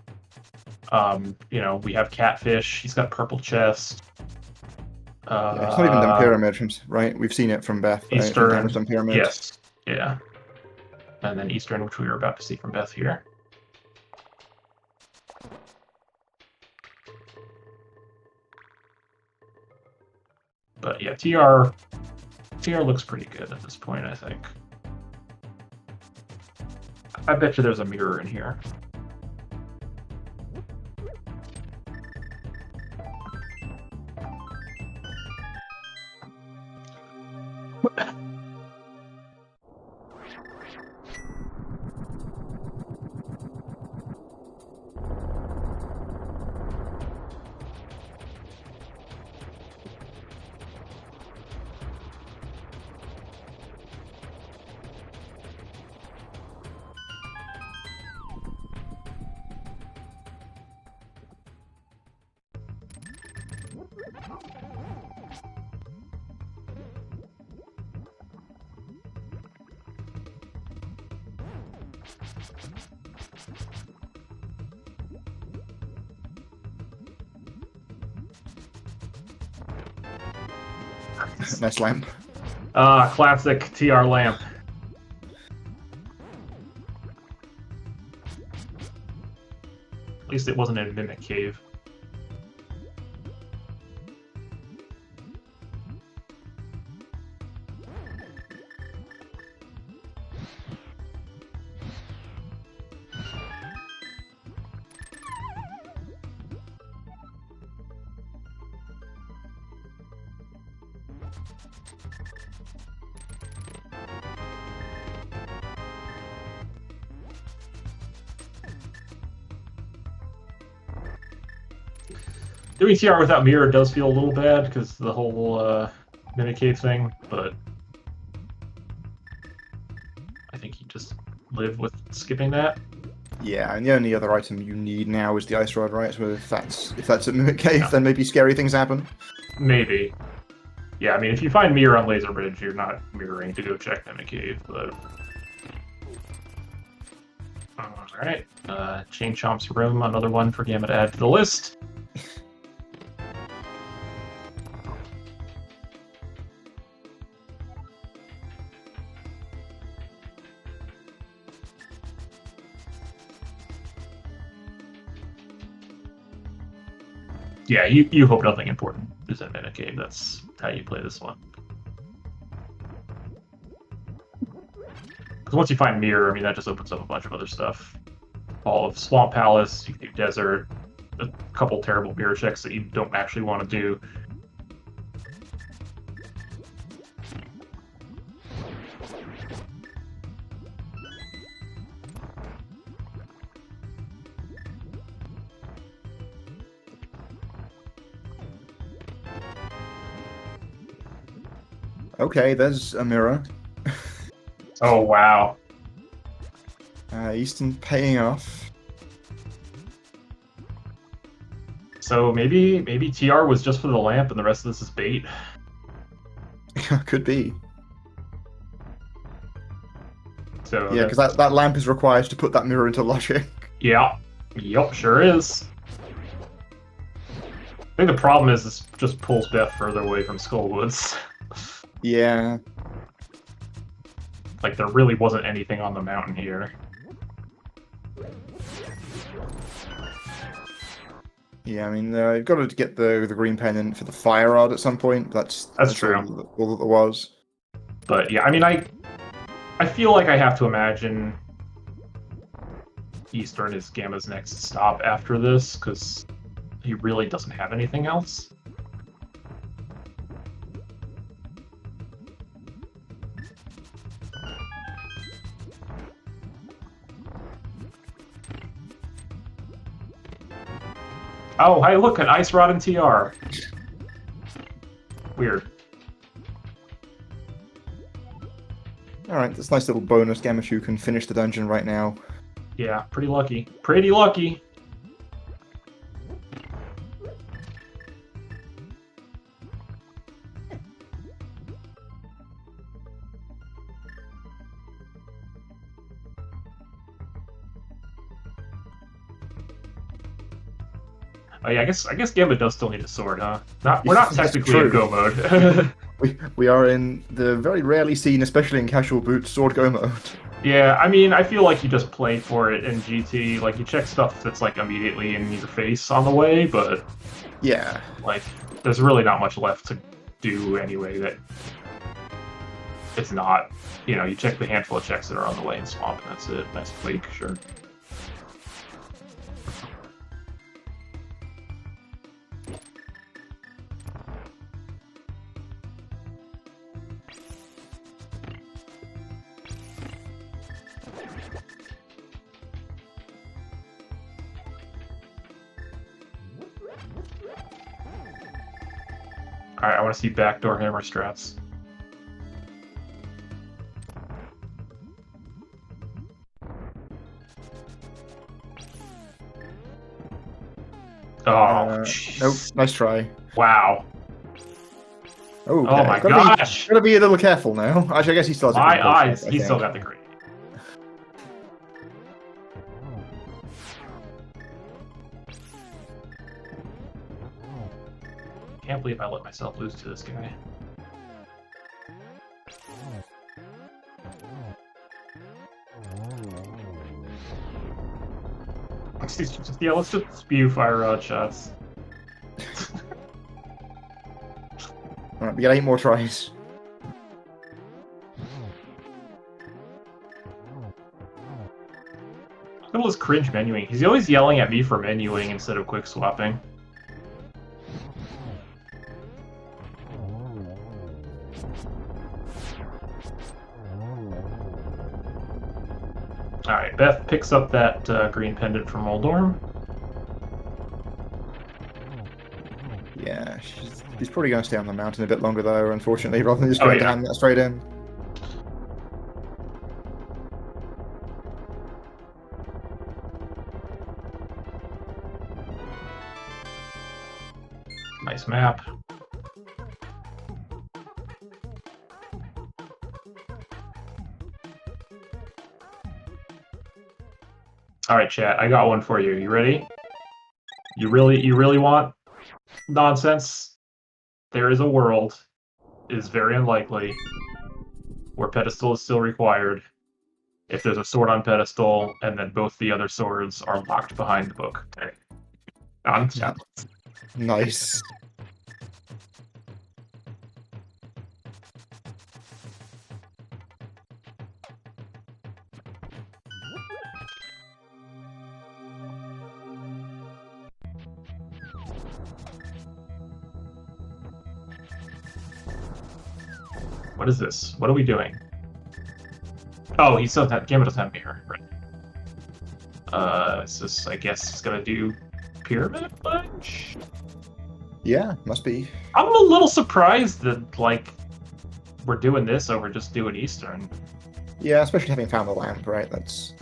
You know, we have Catfish. He's got Purple Chest. Yeah, it's not even the pyramid, right? We've seen it from Beth. Eastern. Right? Some pyramid. Yes. Yeah. And then Eastern, which we were about to see from Beth here. But yeah, TR looks pretty good at this point, I think. I bet you there's a mirror in here. Nice lamp. Classic TR lamp. At least it wasn't in Mimic Cave. Doing TR without mirror does feel a little bad because the whole Mimic Cave thing, but I think you just live with skipping that. Yeah, and the only other item you need now is the Ice Rod, right? So if that's a Mimic Cave, then maybe scary things happen. Maybe. Yeah, I mean, if you find mirror on Laser Bridge, you're not mirroring to go check Mimic Cave, but... Alright, Chain Chomp's Room, another one for Gamma to add to the list. Yeah, you hope nothing important is in Mimic Cave. That's how you play this one. Because once you find Mirror, I mean, that just opens up a bunch of other stuff. All of Swamp Palace, you can do Desert, a couple terrible mirror checks that you don't actually want to do. Okay, there's a mirror. Oh, wow. Easton paying off. So maybe TR was just for the lamp and the rest of this is bait? Could be. So yeah, because that lamp is required to put that mirror into logic. Yeah. Yep, sure is. I think the problem is this just pulls Beth further away from Skullwoods. Yeah. Like, there really wasn't anything on the mountain here. Yeah, I mean, you've got to get the green pennant for the fire rod at some point. That's true. all that there was. But yeah, I mean, I feel like I have to imagine Eastern is Gamma's next stop after this, because he really doesn't have anything else. Oh, hey, look, an Ice Rod and TR. Weird. Alright, this nice little bonus. Gammachuu can finish the dungeon right now. Yeah, pretty lucky. Pretty lucky. Oh yeah, I guess Gamma does still need a sword, huh? We're not technically in Go mode. we are in the very rarely seen, especially in casual boots, sword Go mode. Yeah, I mean, I feel like you just play for it in GT. Like, you check stuff that's like immediately in your face on the way, but yeah, like, there's really not much left to do anyway. That it's not, you know, you check the handful of checks that are on the way in Swamp, and that's it. Nice fleek, sure. Alright, I want to see backdoor hammer strats. Oh, nope. Nice try. Wow. Oh, okay. Oh my gosh! Gotta be a little careful now. Actually, I guess he still has a my eyes. He still got the green. Can't believe I let myself lose to this guy. Yeah, let's just spew fire rod shots. Alright, we got 8 more tries. Look at all this cringe menuing. He's always yelling at me for menuing instead of quick swapping. Alright, Beth picks up that green pendant from Moldorm. Yeah, she's probably going to stay on the mountain a bit longer though, unfortunately, rather than just going down that straight in. Nice map. Alright, chat, I got one for you. You ready? You really want nonsense? There is a world, it is very unlikely, where pedestal is still required if there's a sword on pedestal and then both the other swords are locked behind the book. Okay. Nonsense. Nice. What is this? What are we doing? Oh, he still doesn't have, Gamma doesn't have mirror. Right. Is this, I guess, it's gonna do Pyramid Ledge? Yeah, must be. I'm a little surprised that, like, we're doing this over just doing Eastern. Yeah, especially having found the lamp, right? That's...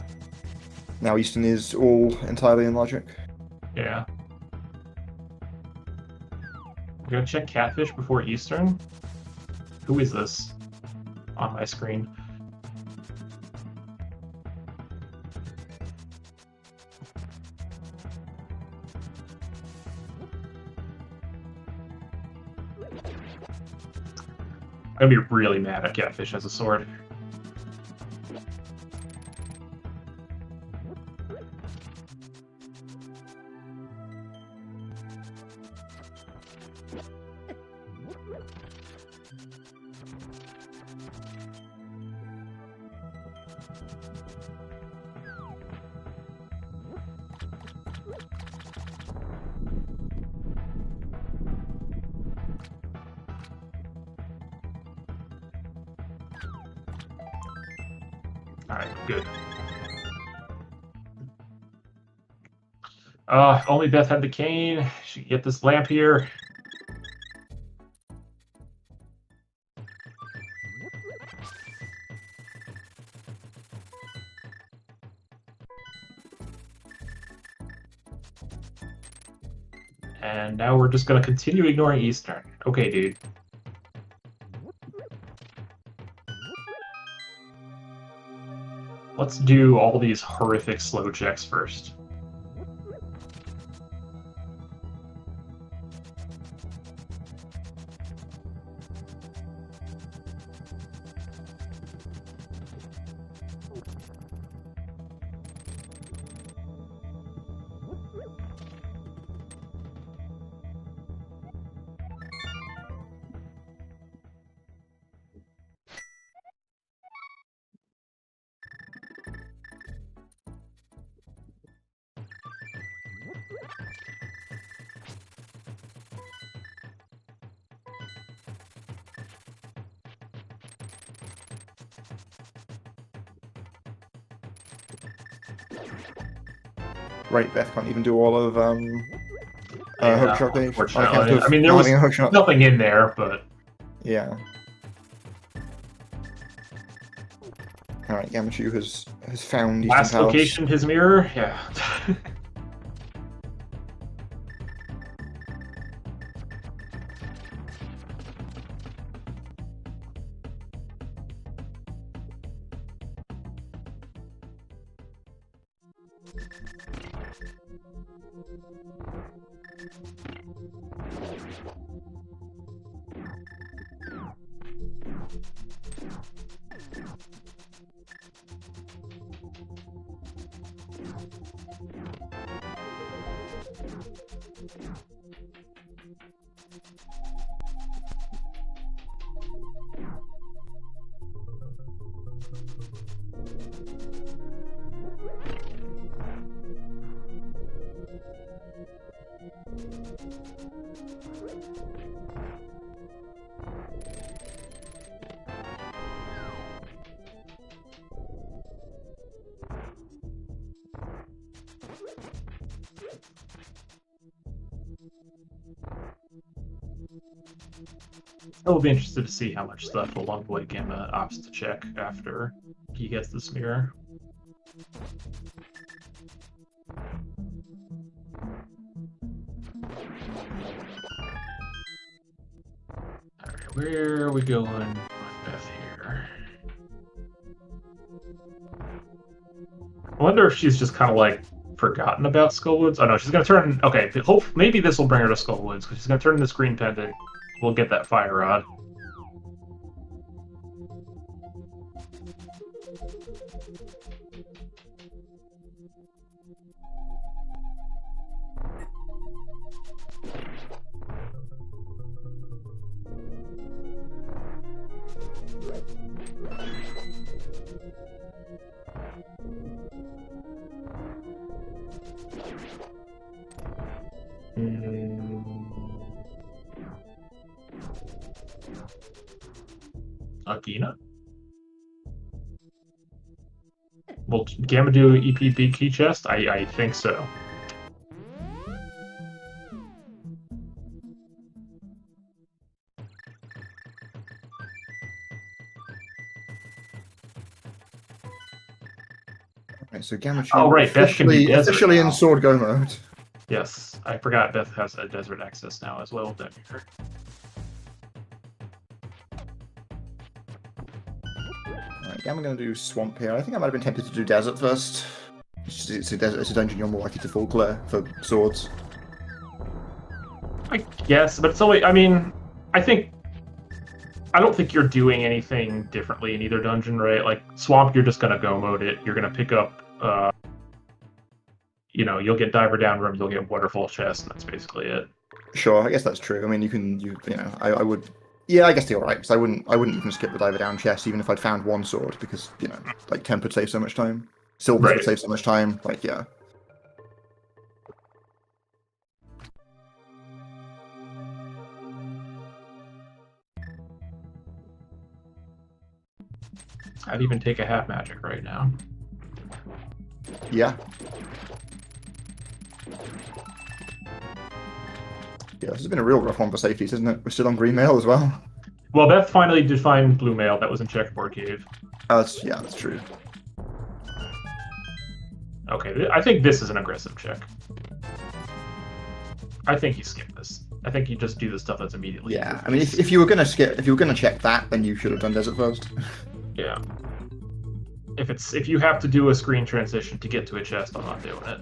Now Eastern is all entirely in logic. Yeah. We're gonna check Catfish before Eastern? Who is this on my screen? I'm gonna be really mad at Catfish as a sword. Alright, good. If only Beth had the cane. She could get this lamp here. And now we're just gonna continue ignoring Eastern. Okay, dude. Let's do all these horrific slow checks first. Right, Beth can't even do all of Yeah, hookshot Dave. unfortunately. I mean, there was nothing in there, but... Yeah. Alright, Gammachuu has found Eastern Last Palace. location, his mirror? Yeah. I will be interested to see how much stuff along the way Gamma opts to check after he gets this mirror. Alright, where are we going with Beth here? I wonder if she's just kind of like forgotten about Skullwoods. Oh no, she's gonna turn. Okay, maybe this will bring her to Skullwoods because she's gonna turn this green pendant. We'll get that fire rod. Agina? Will Gamma do EPB key chest? I think so. Right, so Gammachuu Oh, right, Beth can be desert officially now. in sword go mode. Yes, I forgot Beth has a desert access now as well. Alright, Gamma gonna do swamp here. I think I might have been tempted to do desert first. It's a dungeon you're more likely to full clear for swords. I guess, but it's only. I mean, I don't think you're doing anything differently in either dungeon, right? Like swamp, you're just gonna go mode it. You're gonna pick up. You'll get diver down room. You'll get waterfall chest, and that's basically it. Sure, I guess that's true. I mean, I would. Yeah, I guess you're right. Because I wouldn't even skip the diver down chest, even if I'd found one sword, because like temp would save so much time. Silvers would save so much time. Like, yeah. I'd even take a half magic right now. Yeah. Yeah, this has been a real rough one for safeties, isn't it? We're still on green mail as well. Well, Beth finally did find blue mail. That was in checkerboard cave. Yeah, that's true. Okay, I think this is an aggressive check. I think you skip this. I think you just do the stuff that's immediately. Yeah, I mean, if you were gonna check that, then you should have done desert first. Yeah. If you have to do a screen transition to get to a chest, I'm not doing it.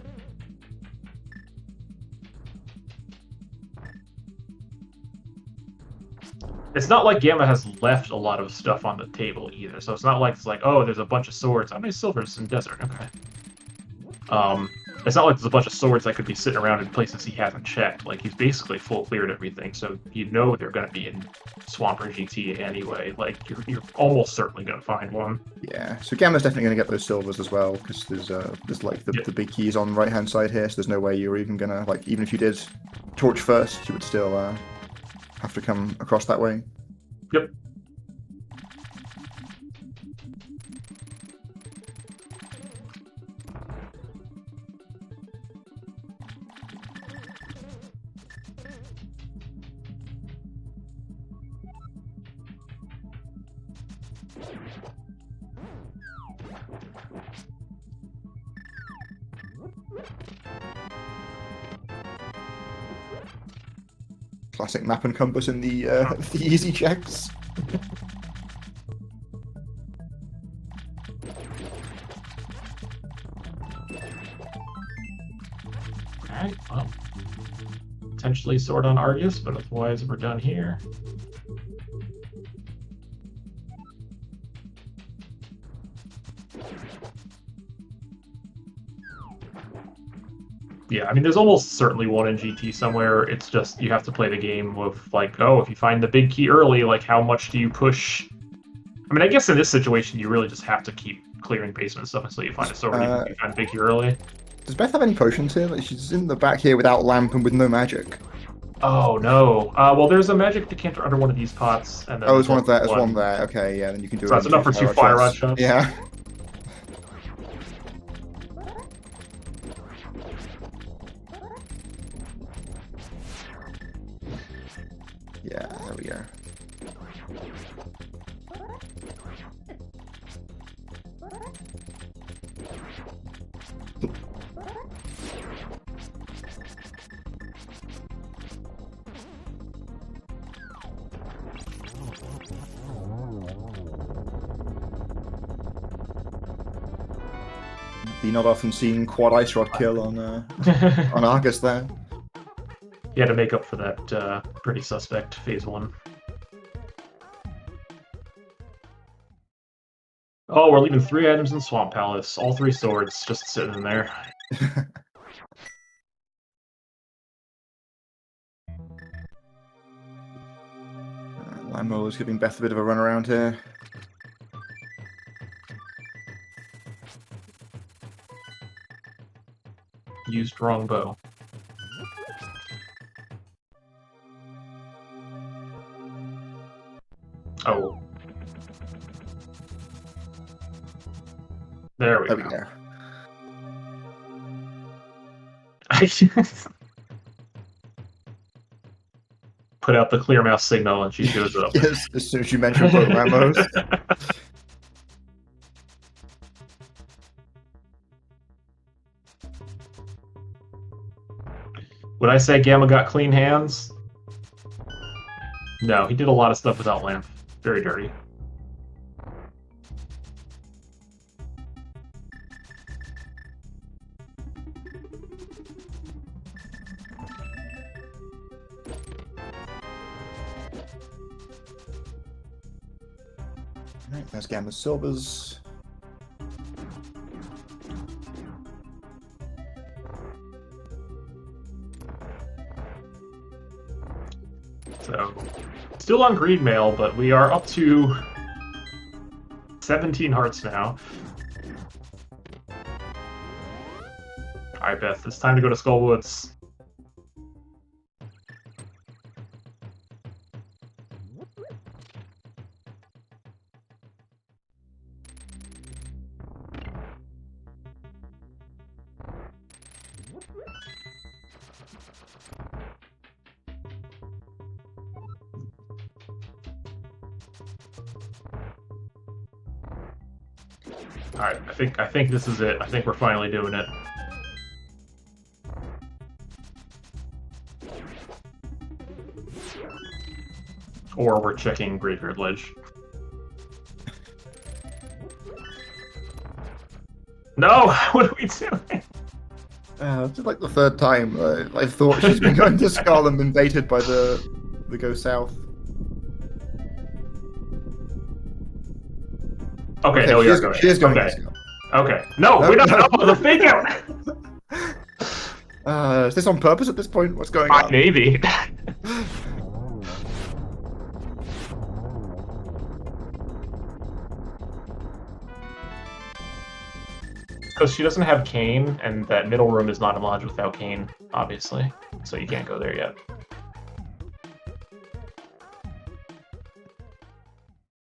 It's not like Gamma has left a lot of stuff on the table either, so it's not like it's like, oh, there's a bunch of swords. How many silvers in desert? Okay. It's not like there's a bunch of swords that could be sitting around in places he hasn't checked. Like, he's basically full cleared everything, so you know they're going to be in Swamp or GT anyway. Like, you're almost certainly going to find one. Yeah, so Gamma's definitely going to get those silvers as well, because there's like the big keys on the right-hand side here, so there's no way you're even going to, like, even if you did torch first, you would still have to come across that way. Yep. Classic map and compass in the the easy checks. Alright, well. Potentially sword on Argus, but otherwise we're done here. Yeah, I mean, there's almost certainly one in GT somewhere. It's just you have to play the game with, like, oh, if you find the big key early, like, how much do you push? I mean, I guess in this situation, you really just have to keep clearing basement stuff until you find a sword, even if you find the big key early. Does Beth have any potions here? Like, she's in the back here without lamp and with no magic. Oh, no. Well, there's a magic decanter under one of these pots. And then Oh, there's one there. There's one there. Okay, yeah, then you can do it. So that's enough for 2 fire rod shots? Yeah. Yeah, there we go. The not often seen quad ice rod kill on on Argus there. He had to make up for that pretty suspect phase 1. Oh, we're leaving 3 items in Swamp Palace. All 3 swords just sitting in there. Lamo is giving Beth a bit of a run around here. Used wrong bow. Oh. There we go. Put out the clear mouse signal and she shows up. Yes, as soon as you mentioned bow Ramos. Would I say Gamma got clean hands? No, he did a lot of stuff without lamp. Very dirty. Alright, there's Gamma's silvers. So, still on green mail, but we are up to 17 hearts now. Alright, Beth, it's time to go to Skullwoods. All right, I think this is it. I think we're finally doing it. Or we're checking Graveyard Ledge. No! What are we doing? It's like the third time I thought she's been going to Skull and been baited by the go south. Okay, no, you're going. She is going okay. to Skull. Okay. No, we don't know the fake out! Is this on purpose at this point? What's going on? Maybe. Because she doesn't have Kane, and that middle room is not enlarged without Kane, obviously. So you can't go there yet.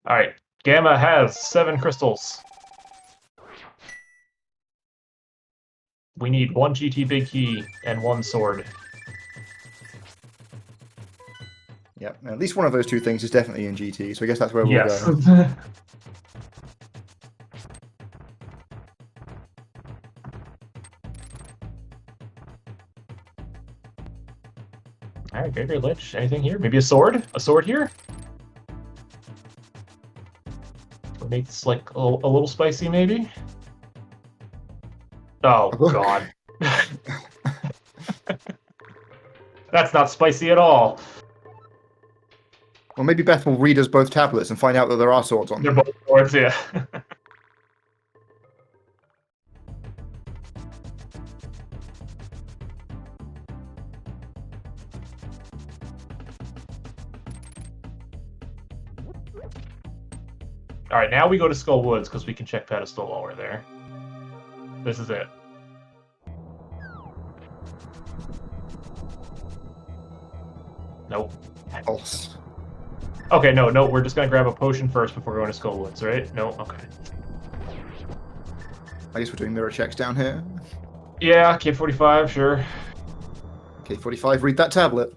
Alright, Gamma has 7 crystals. We need 1 GT big key and 1 sword. Yeah, at least one of those two things is definitely in GT, so I guess that's where we'll Yes. go. Alright, Graveyard Lich. Anything here? Maybe a sword? A sword here? Would make this like a little spicy, maybe? Oh, God. That's not spicy at all. Well, maybe Beth will read us both tablets and find out that there are swords on They're them. both swords, yeah. Alright, now we go to Skull Woods because we can check Pedestal while we're there. This is it. Nope. False. Okay, no, we're just gonna grab a potion first before going to Skull Woods, right? No? Okay. I guess we're doing mirror checks down here. Yeah, K45, sure. K45, read that tablet.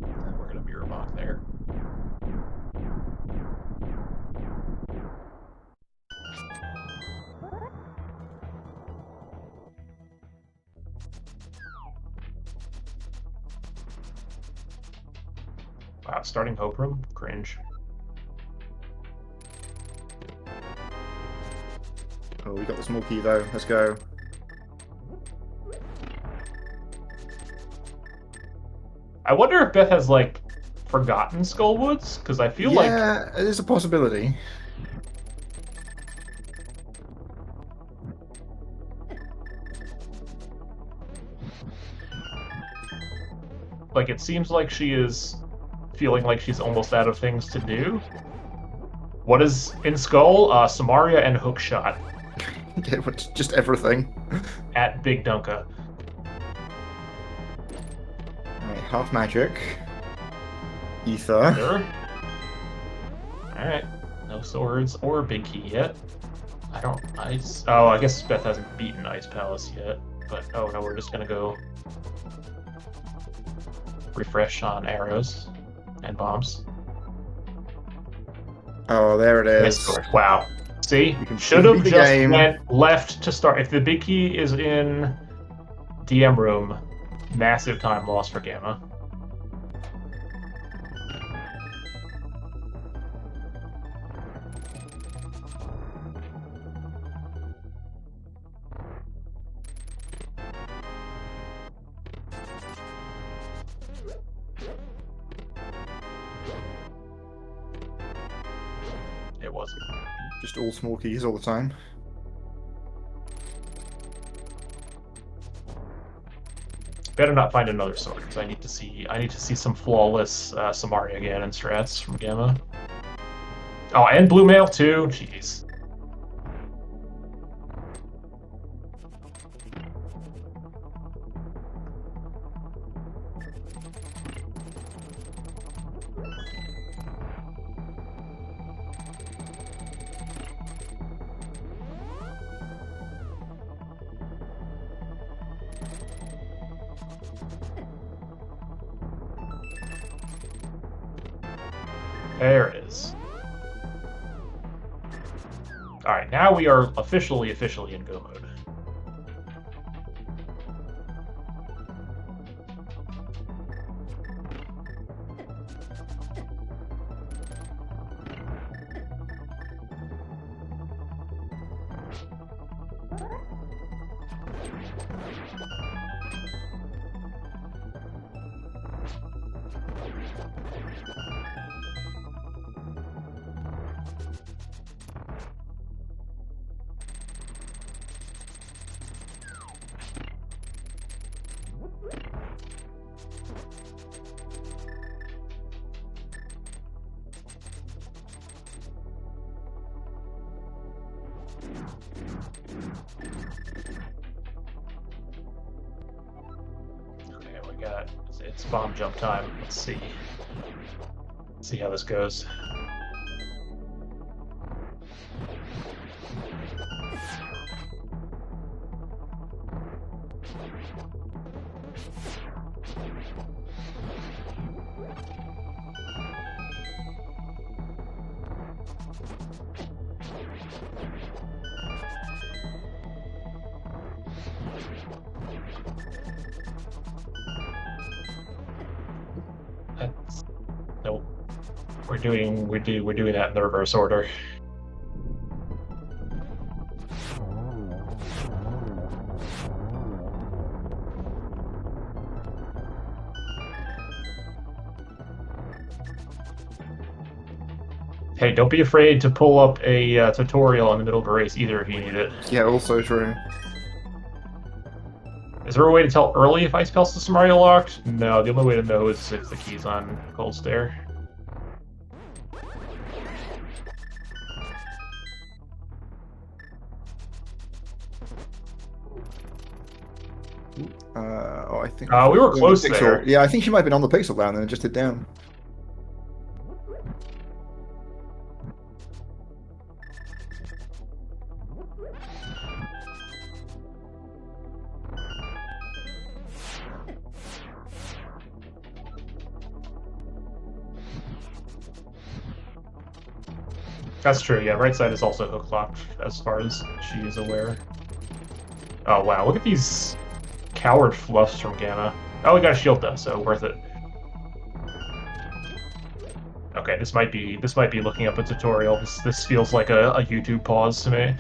We're gonna mirror bot there. Wow, starting Hope Room? Cringe. Oh, we got the small key though. Let's go. I wonder if Beth has, like, forgotten Skull Woods? Because I feel like... Yeah, it is a possibility. Like, it seems like she is feeling like she's almost out of things to do. What is in Skull? Samaria and Hookshot. Yeah, just everything. At Big Dunka. Alright, half magic. Ether. Sure. Alright. No swords or Big Key yet. I don't... Ice... Oh, I guess Beth hasn't beaten Ice Palace yet. But, oh no, we're just gonna go... refresh on arrows and bombs. Oh, there it is. Wow. See? Should have just went left to start. If the big key is in DM room, massive time loss for Gamma. It wasn't. Just all small keys all the time. Better not find another sword because I need to see some flawless Samaria Ganon strats from Gamma. Oh, and blue mail too. Jeez. There it is. Alright, now we are officially in go mode. Okay, we got it's bomb jump time. Let's see. Let's see how this goes. Nope. We're doing that in the reverse order. Hey, don't be afraid to pull up a tutorial in the middle of a race either if you need it. Yeah, also true. Is there a way to tell early if Ice Pelt System are locked? No, the only way to know is if the key's on Cold Stare. I think. We were close there. Yeah, I think she might have been on the pixel down and just hit down. That's true, yeah. Right side is also hook locked as far as she is aware. Oh wow, look at these coward fluffs from Gamma. Oh, we got a shield though, so worth it. Okay, this might be looking up a tutorial. This feels like a YouTube pause to me.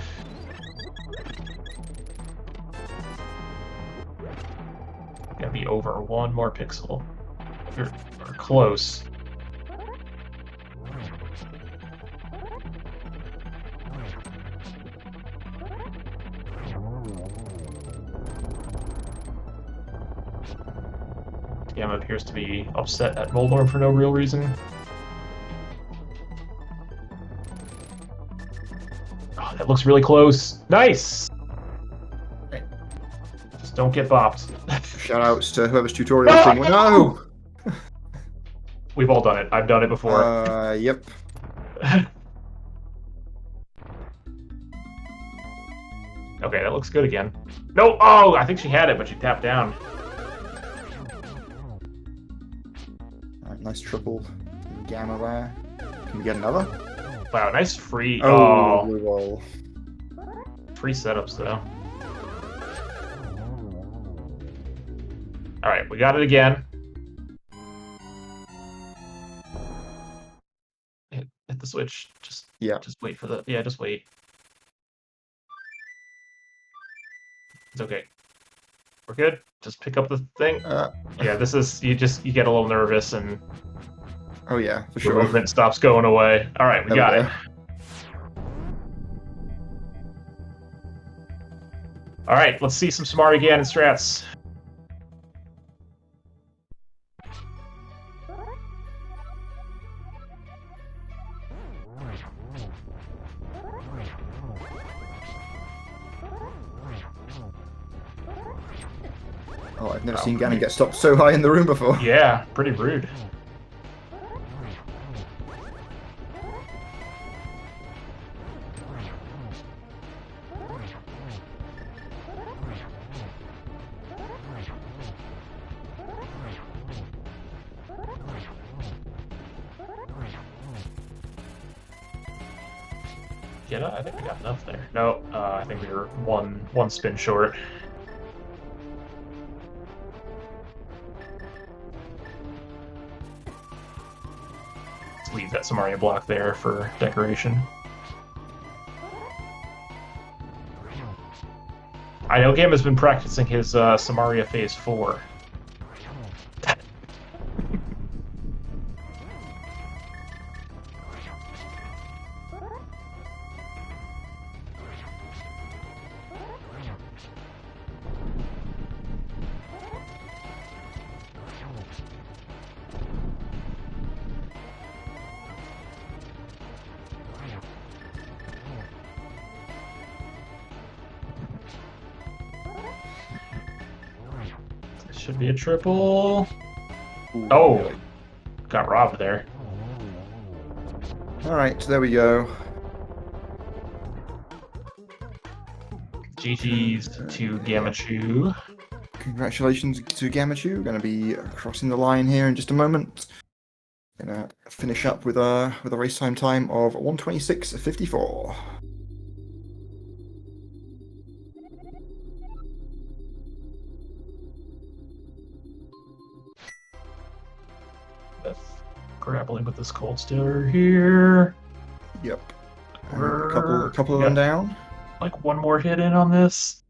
Gotta be over one more pixel. You're close. Gamma appears to be upset at Moldorm for no real reason. Oh, that looks really close. Nice! Just don't get bopped. Shoutouts to whoever's tutorial thing. No! We've all done it. I've done it before. Yep. Okay, that looks good again. No! Oh, I think she had it, but she tapped down. Nice triple Gamma there. Can we get another? Wow, nice free. Oh, blue wall. Free setups though. All right, we got it again. Hit the switch. Just wait for the. Yeah, just wait. It's okay. We're good. Just pick up the thing. Yeah, this is you get a little nervous and. Oh yeah, for the sure. movement stops going away. All right, we got it. All right, let's see some smart again and strats. Oh, I've never seen Ganon get stopped so high in the room before. Yeah, pretty rude. get it? I think we got enough there. No, I think we were one spin short. Let's leave that Samaria block there for decoration. I know Gamma's been practicing his Samaria Phase 4. Should be a triple. Ooh, Oh, really. got robbed there. All right, there we go. GG's to Gammachuu. Congratulations to Gammachuu. Going to be crossing the line here in just a moment. Gonna finish up with a race time of 1:26.54. Beth grappling with this cold stiller here. Yep. A couple of them down. Like one more hit in on this.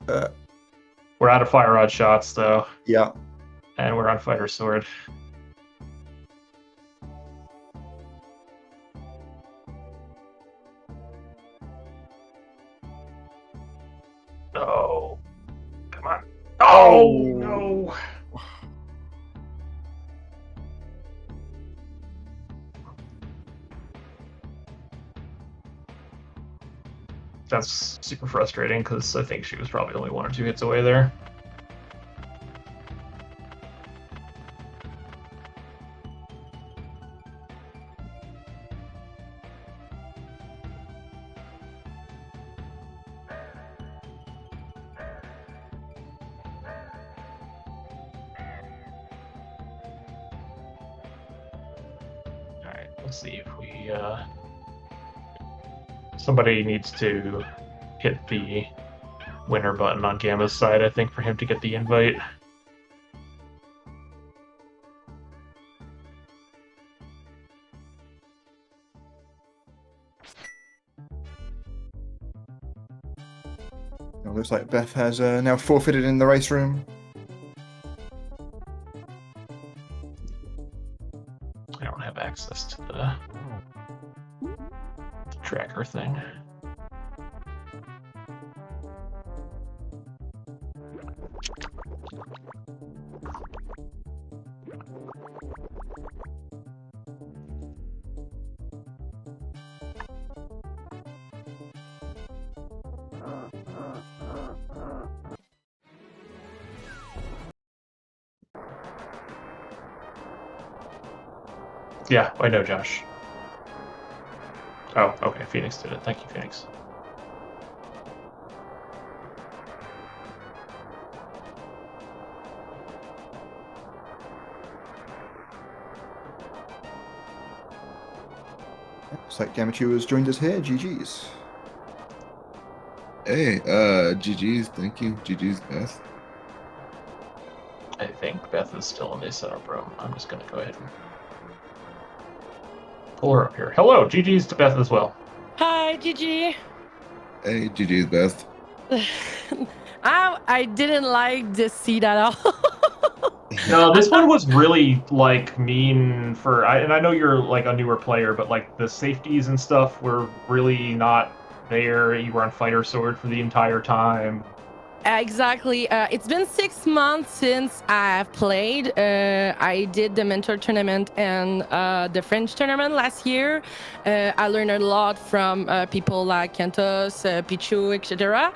Uh, We're out of fire rod shots though, yeah. and we're on fighter sword. Oh, come on. Oh, no. That's super frustrating because I think she was probably only 1 or 2 hits away there. Alright, let's see if we somebody needs to hit the winner button on Gamma's side, I think, for him to get the invite. It looks like Beth has now forfeited in the race room. I don't have access to the tracker thing. Yeah, I know, Josh. Oh, okay, Phoenix did it. Thank you, Phoenix. Looks like Gammachuu has joined us here. GG's. Hey, GG's, thank you. GG's, Beth. I think Beth is still in the setup room. I'm just going to go ahead and pull her up here. Hello, GG's to Beth as well. Hi, Gigi. Hey, GG's, Beth. I didn't like this seat at all. No, this one was really like mean for, and I know you're like a newer player, but like the safeties and stuff were really not there. You were on fighter sword for the entire time. Exactly. It's been 6 months since I've played. I did the mentor tournament and the French tournament last year. I learned a lot from people like Kentos, Pichu, etc.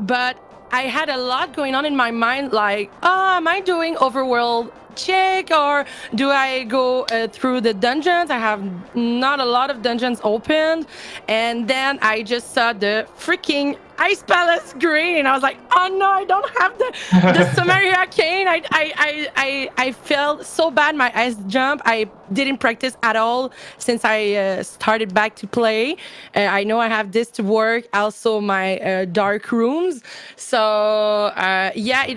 But I had a lot going on in my mind, like, am I doing overworld check or do I go through the dungeons? I have not a lot of dungeons opened. And then I just saw the freaking Ice Palace green, and I was like, oh no, I don't have the Samaria cane. I felt so bad. My ice jump, I didn't practice at all since I started back to play. I know I have this to work. Also, my dark rooms. So yeah,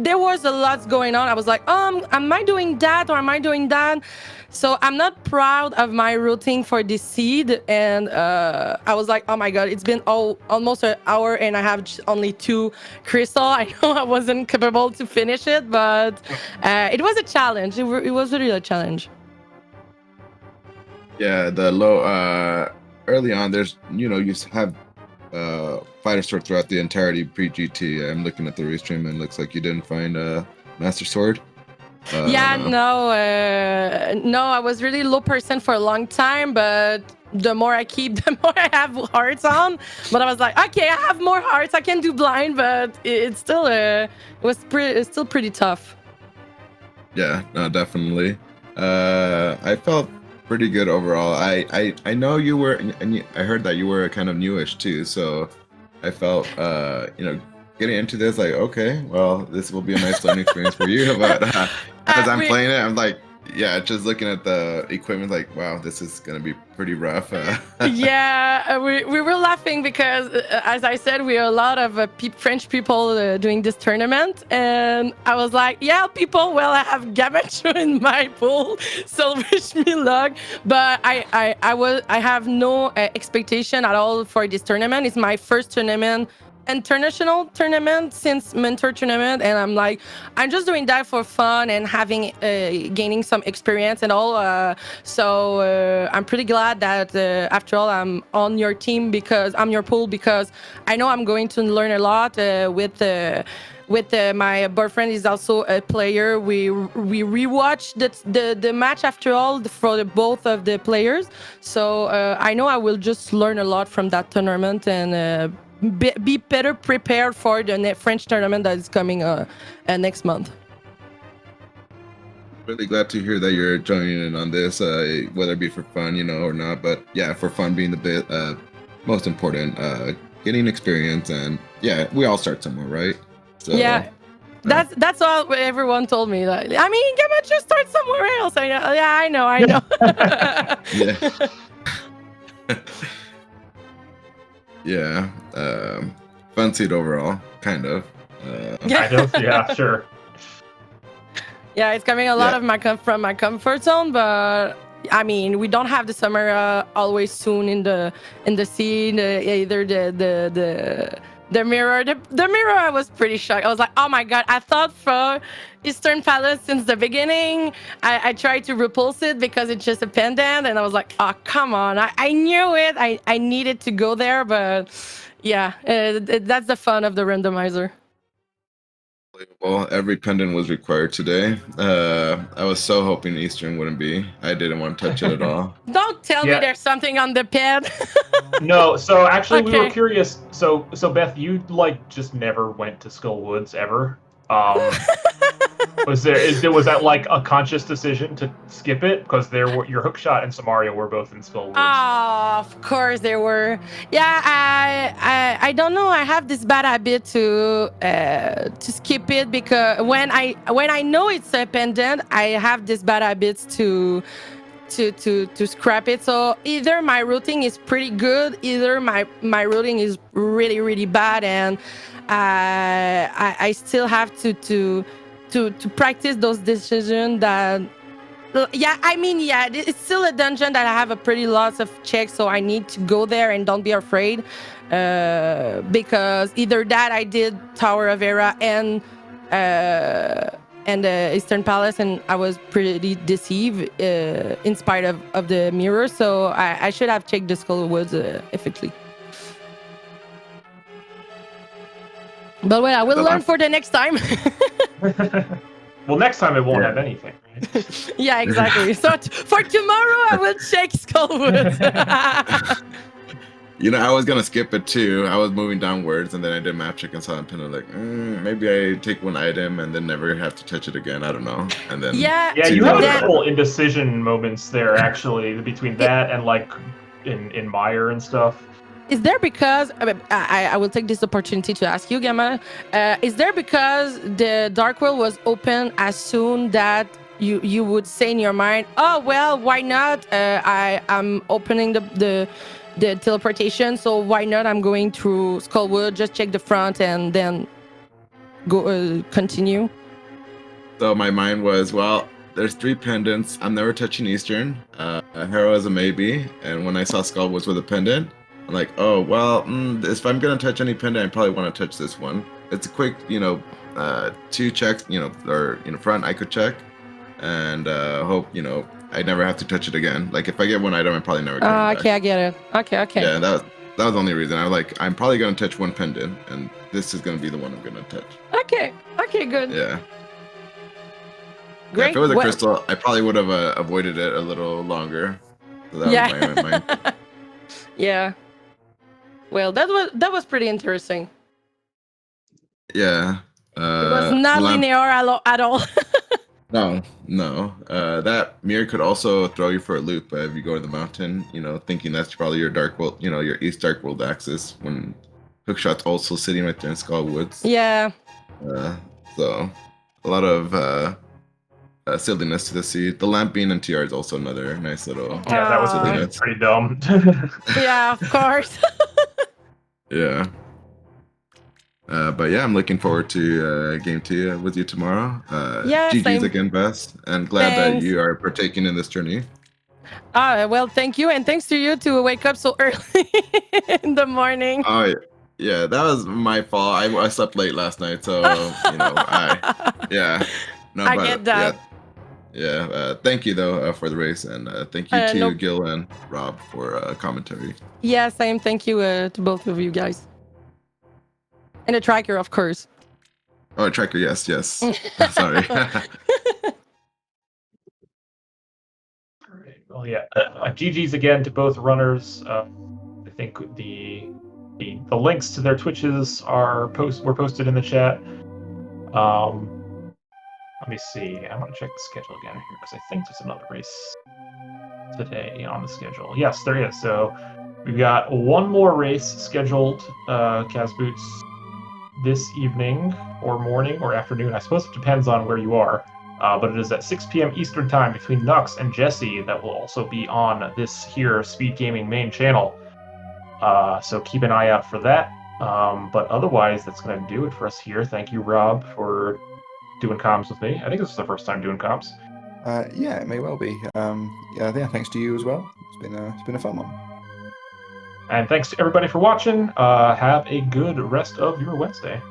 there was a lot going on. I was like, am I doing that or am I doing that? So I'm not proud of my routing for this seed, and I was like, oh my god, it's been almost an hour and I have only 2 crystal. I know I wasn't capable to finish it, but it was a challenge. It was really a challenge. Yeah, the low early on, there's you have fighter sword throughout the entirety pre-GT. I'm looking at the restream and it looks like you didn't find a master sword. Yeah, no, I was really low percent for a long time, but the more I keep, the more I have hearts on. But I was like, okay, I have more hearts. I can do blind, but it's still it's still pretty tough. Yeah, no, definitely. I felt pretty good overall. I know you were, and I heard that you were kind of newish too. So I felt, getting into this, like, okay, well, this will be a nice learning experience for you. But as I'm playing it, I'm like, yeah, just looking at the equipment, like, wow, this is gonna be pretty rough. Yeah, we were laughing because, as I said, we are a lot of French people doing this tournament, and I was like, yeah, people, well, I have Gammachuu in my pool, so wish me luck. But I have no expectation at all for this tournament. It's my first international tournament since mentor tournament, and I'm just doing that for fun and having gaining some experience and all. So I'm pretty glad that after all I'm on your team, because I'm your pool, because I know I'm going to learn a lot with my boyfriend is also a player. We rewatched the match after all for both of the players. So I know I will just learn a lot from that tournament and be better prepared for the French tournament that is coming next month. Really glad to hear that you're joining in on this, whether it be for fun, or not. But yeah, for fun being the most important, getting experience, and yeah, we all start somewhere, right? So, yeah. That's all everyone told me. I mean, Gammachuu start somewhere else. Yeah, I know. Yeah. Yeah, fun seat overall, kind of. Yeah, sure. Yeah, it's coming a lot of from my comfort zone, but I mean, we don't have the summer always soon in the scene. Either the mirror, the mirror. I was pretty shocked. I was like, oh my god! I thought for Eastern Palace since the beginning. I tried to repulse it because it's just a pendant, and I was like, oh come on! I knew it. I needed to go there, but yeah, that's the fun of the randomizer. Well, every pendant was required today. I was so hoping Eastern wouldn't be. I didn't want to touch it at all. Don't tell me there's something on the pad. No, so actually we were curious. So Beth, you just never went to Skull Woods ever. Was that like a conscious decision to skip it because your hookshot and Samaria were both in Skull Woods? Oh, of course they were. Yeah, I don't know. I have this bad habit to skip it because when I know it's a pendant, I have this bad habits to scrap it. So either my routing is pretty good, either my routing is really really bad, and I still have to practice those decisions that it's still a dungeon that I have a pretty lots of checks, so I need to go there and don't be afraid, because either that I did Tower of Era and the Eastern Palace, and I was pretty deceived in spite of the mirror, so I should have checked the Skull Woods effectively. But well, I will learn for the next time. Well, next time it won't have anything, right? Yeah, exactly. So for tomorrow, I will check Skullwoods. I was gonna skip it too. I was moving downwards, and then I did map check and saw a pin. Like, maybe I take one item and then never have to touch it again. I don't know. And then you had a couple indecision moments there actually between that and in Mire and stuff. Is there because I will take this opportunity to ask you, Gamma? Is there because the Dark World was open as soon that you would say in your mind, oh well, why not? I'm opening the teleportation, so why not? I'm going through Skullwood, just check the front and then go continue. So my mind was, well, there's 3 pendants. I'm never touching Eastern. Hero is a maybe. And when I saw Skull was with a pendant, I'm like, oh, well, if I'm going to touch any pendant, I probably want to touch this one. It's a quick, 2 checks, or, front I could check. And hope, I never have to touch it again. Like, if I get one item, I'm probably never coming Okay, back. I get it. Okay. Yeah, that was the only reason. I'm probably going to touch one pendant, and this is going to be the one I'm going to touch. Okay, good. Yeah. Great. Yeah, if it was a crystal, I probably would have avoided it a little longer. So that was my mind. Yeah. Well, that was pretty interesting. Yeah. It was not linear at all. No. That mirror could also throw you for a loop if you go to the mountain, thinking that's probably your Dark World, your East Dark World axis when Hookshot's also sitting right there in Skull Woods. Yeah. So a lot of silliness to the sea. The lamp being in TR is also another nice little. Yeah, that was pretty dumb. Yeah, of course. Yeah. But yeah, I'm looking forward to Game 2 with you tomorrow. Yeah, GG's same. again, Beth. And glad Thanks. that you are partaking in this journey. Well, thank you. And thanks to you to wake up so early in the morning. Oh, yeah, that was my fault. I slept late last night, so, yeah. No, I get that. Yeah, thank you, though, for the race. And thank you to Gil and Rob for commentary. Yeah, same. Thank you to both of you guys. And the tracker, of course. Oh, tracker, yes. Sorry. Well, yeah. GG's again to both runners. I think the links to their Twitches were posted in the chat. Let me see. I'm gonna check the schedule again here because I think there's another race today on the schedule. Yes, there is. So we've got one more race scheduled, Kaz Boots, this evening or morning or afternoon. I suppose it depends on where you are. But it is at 6 p.m. Eastern Time between Nux and Jesse that will also be on this here SpeedGaming main channel. So keep an eye out for that. But otherwise, that's going to do it for us here. Thank you, Rob, for doing comms with me. I think this is the first time doing comms. Yeah, it may well be. Yeah, thanks to you as well. It's been a fun one. And thanks to everybody for watching. Have a good rest of your Wednesday.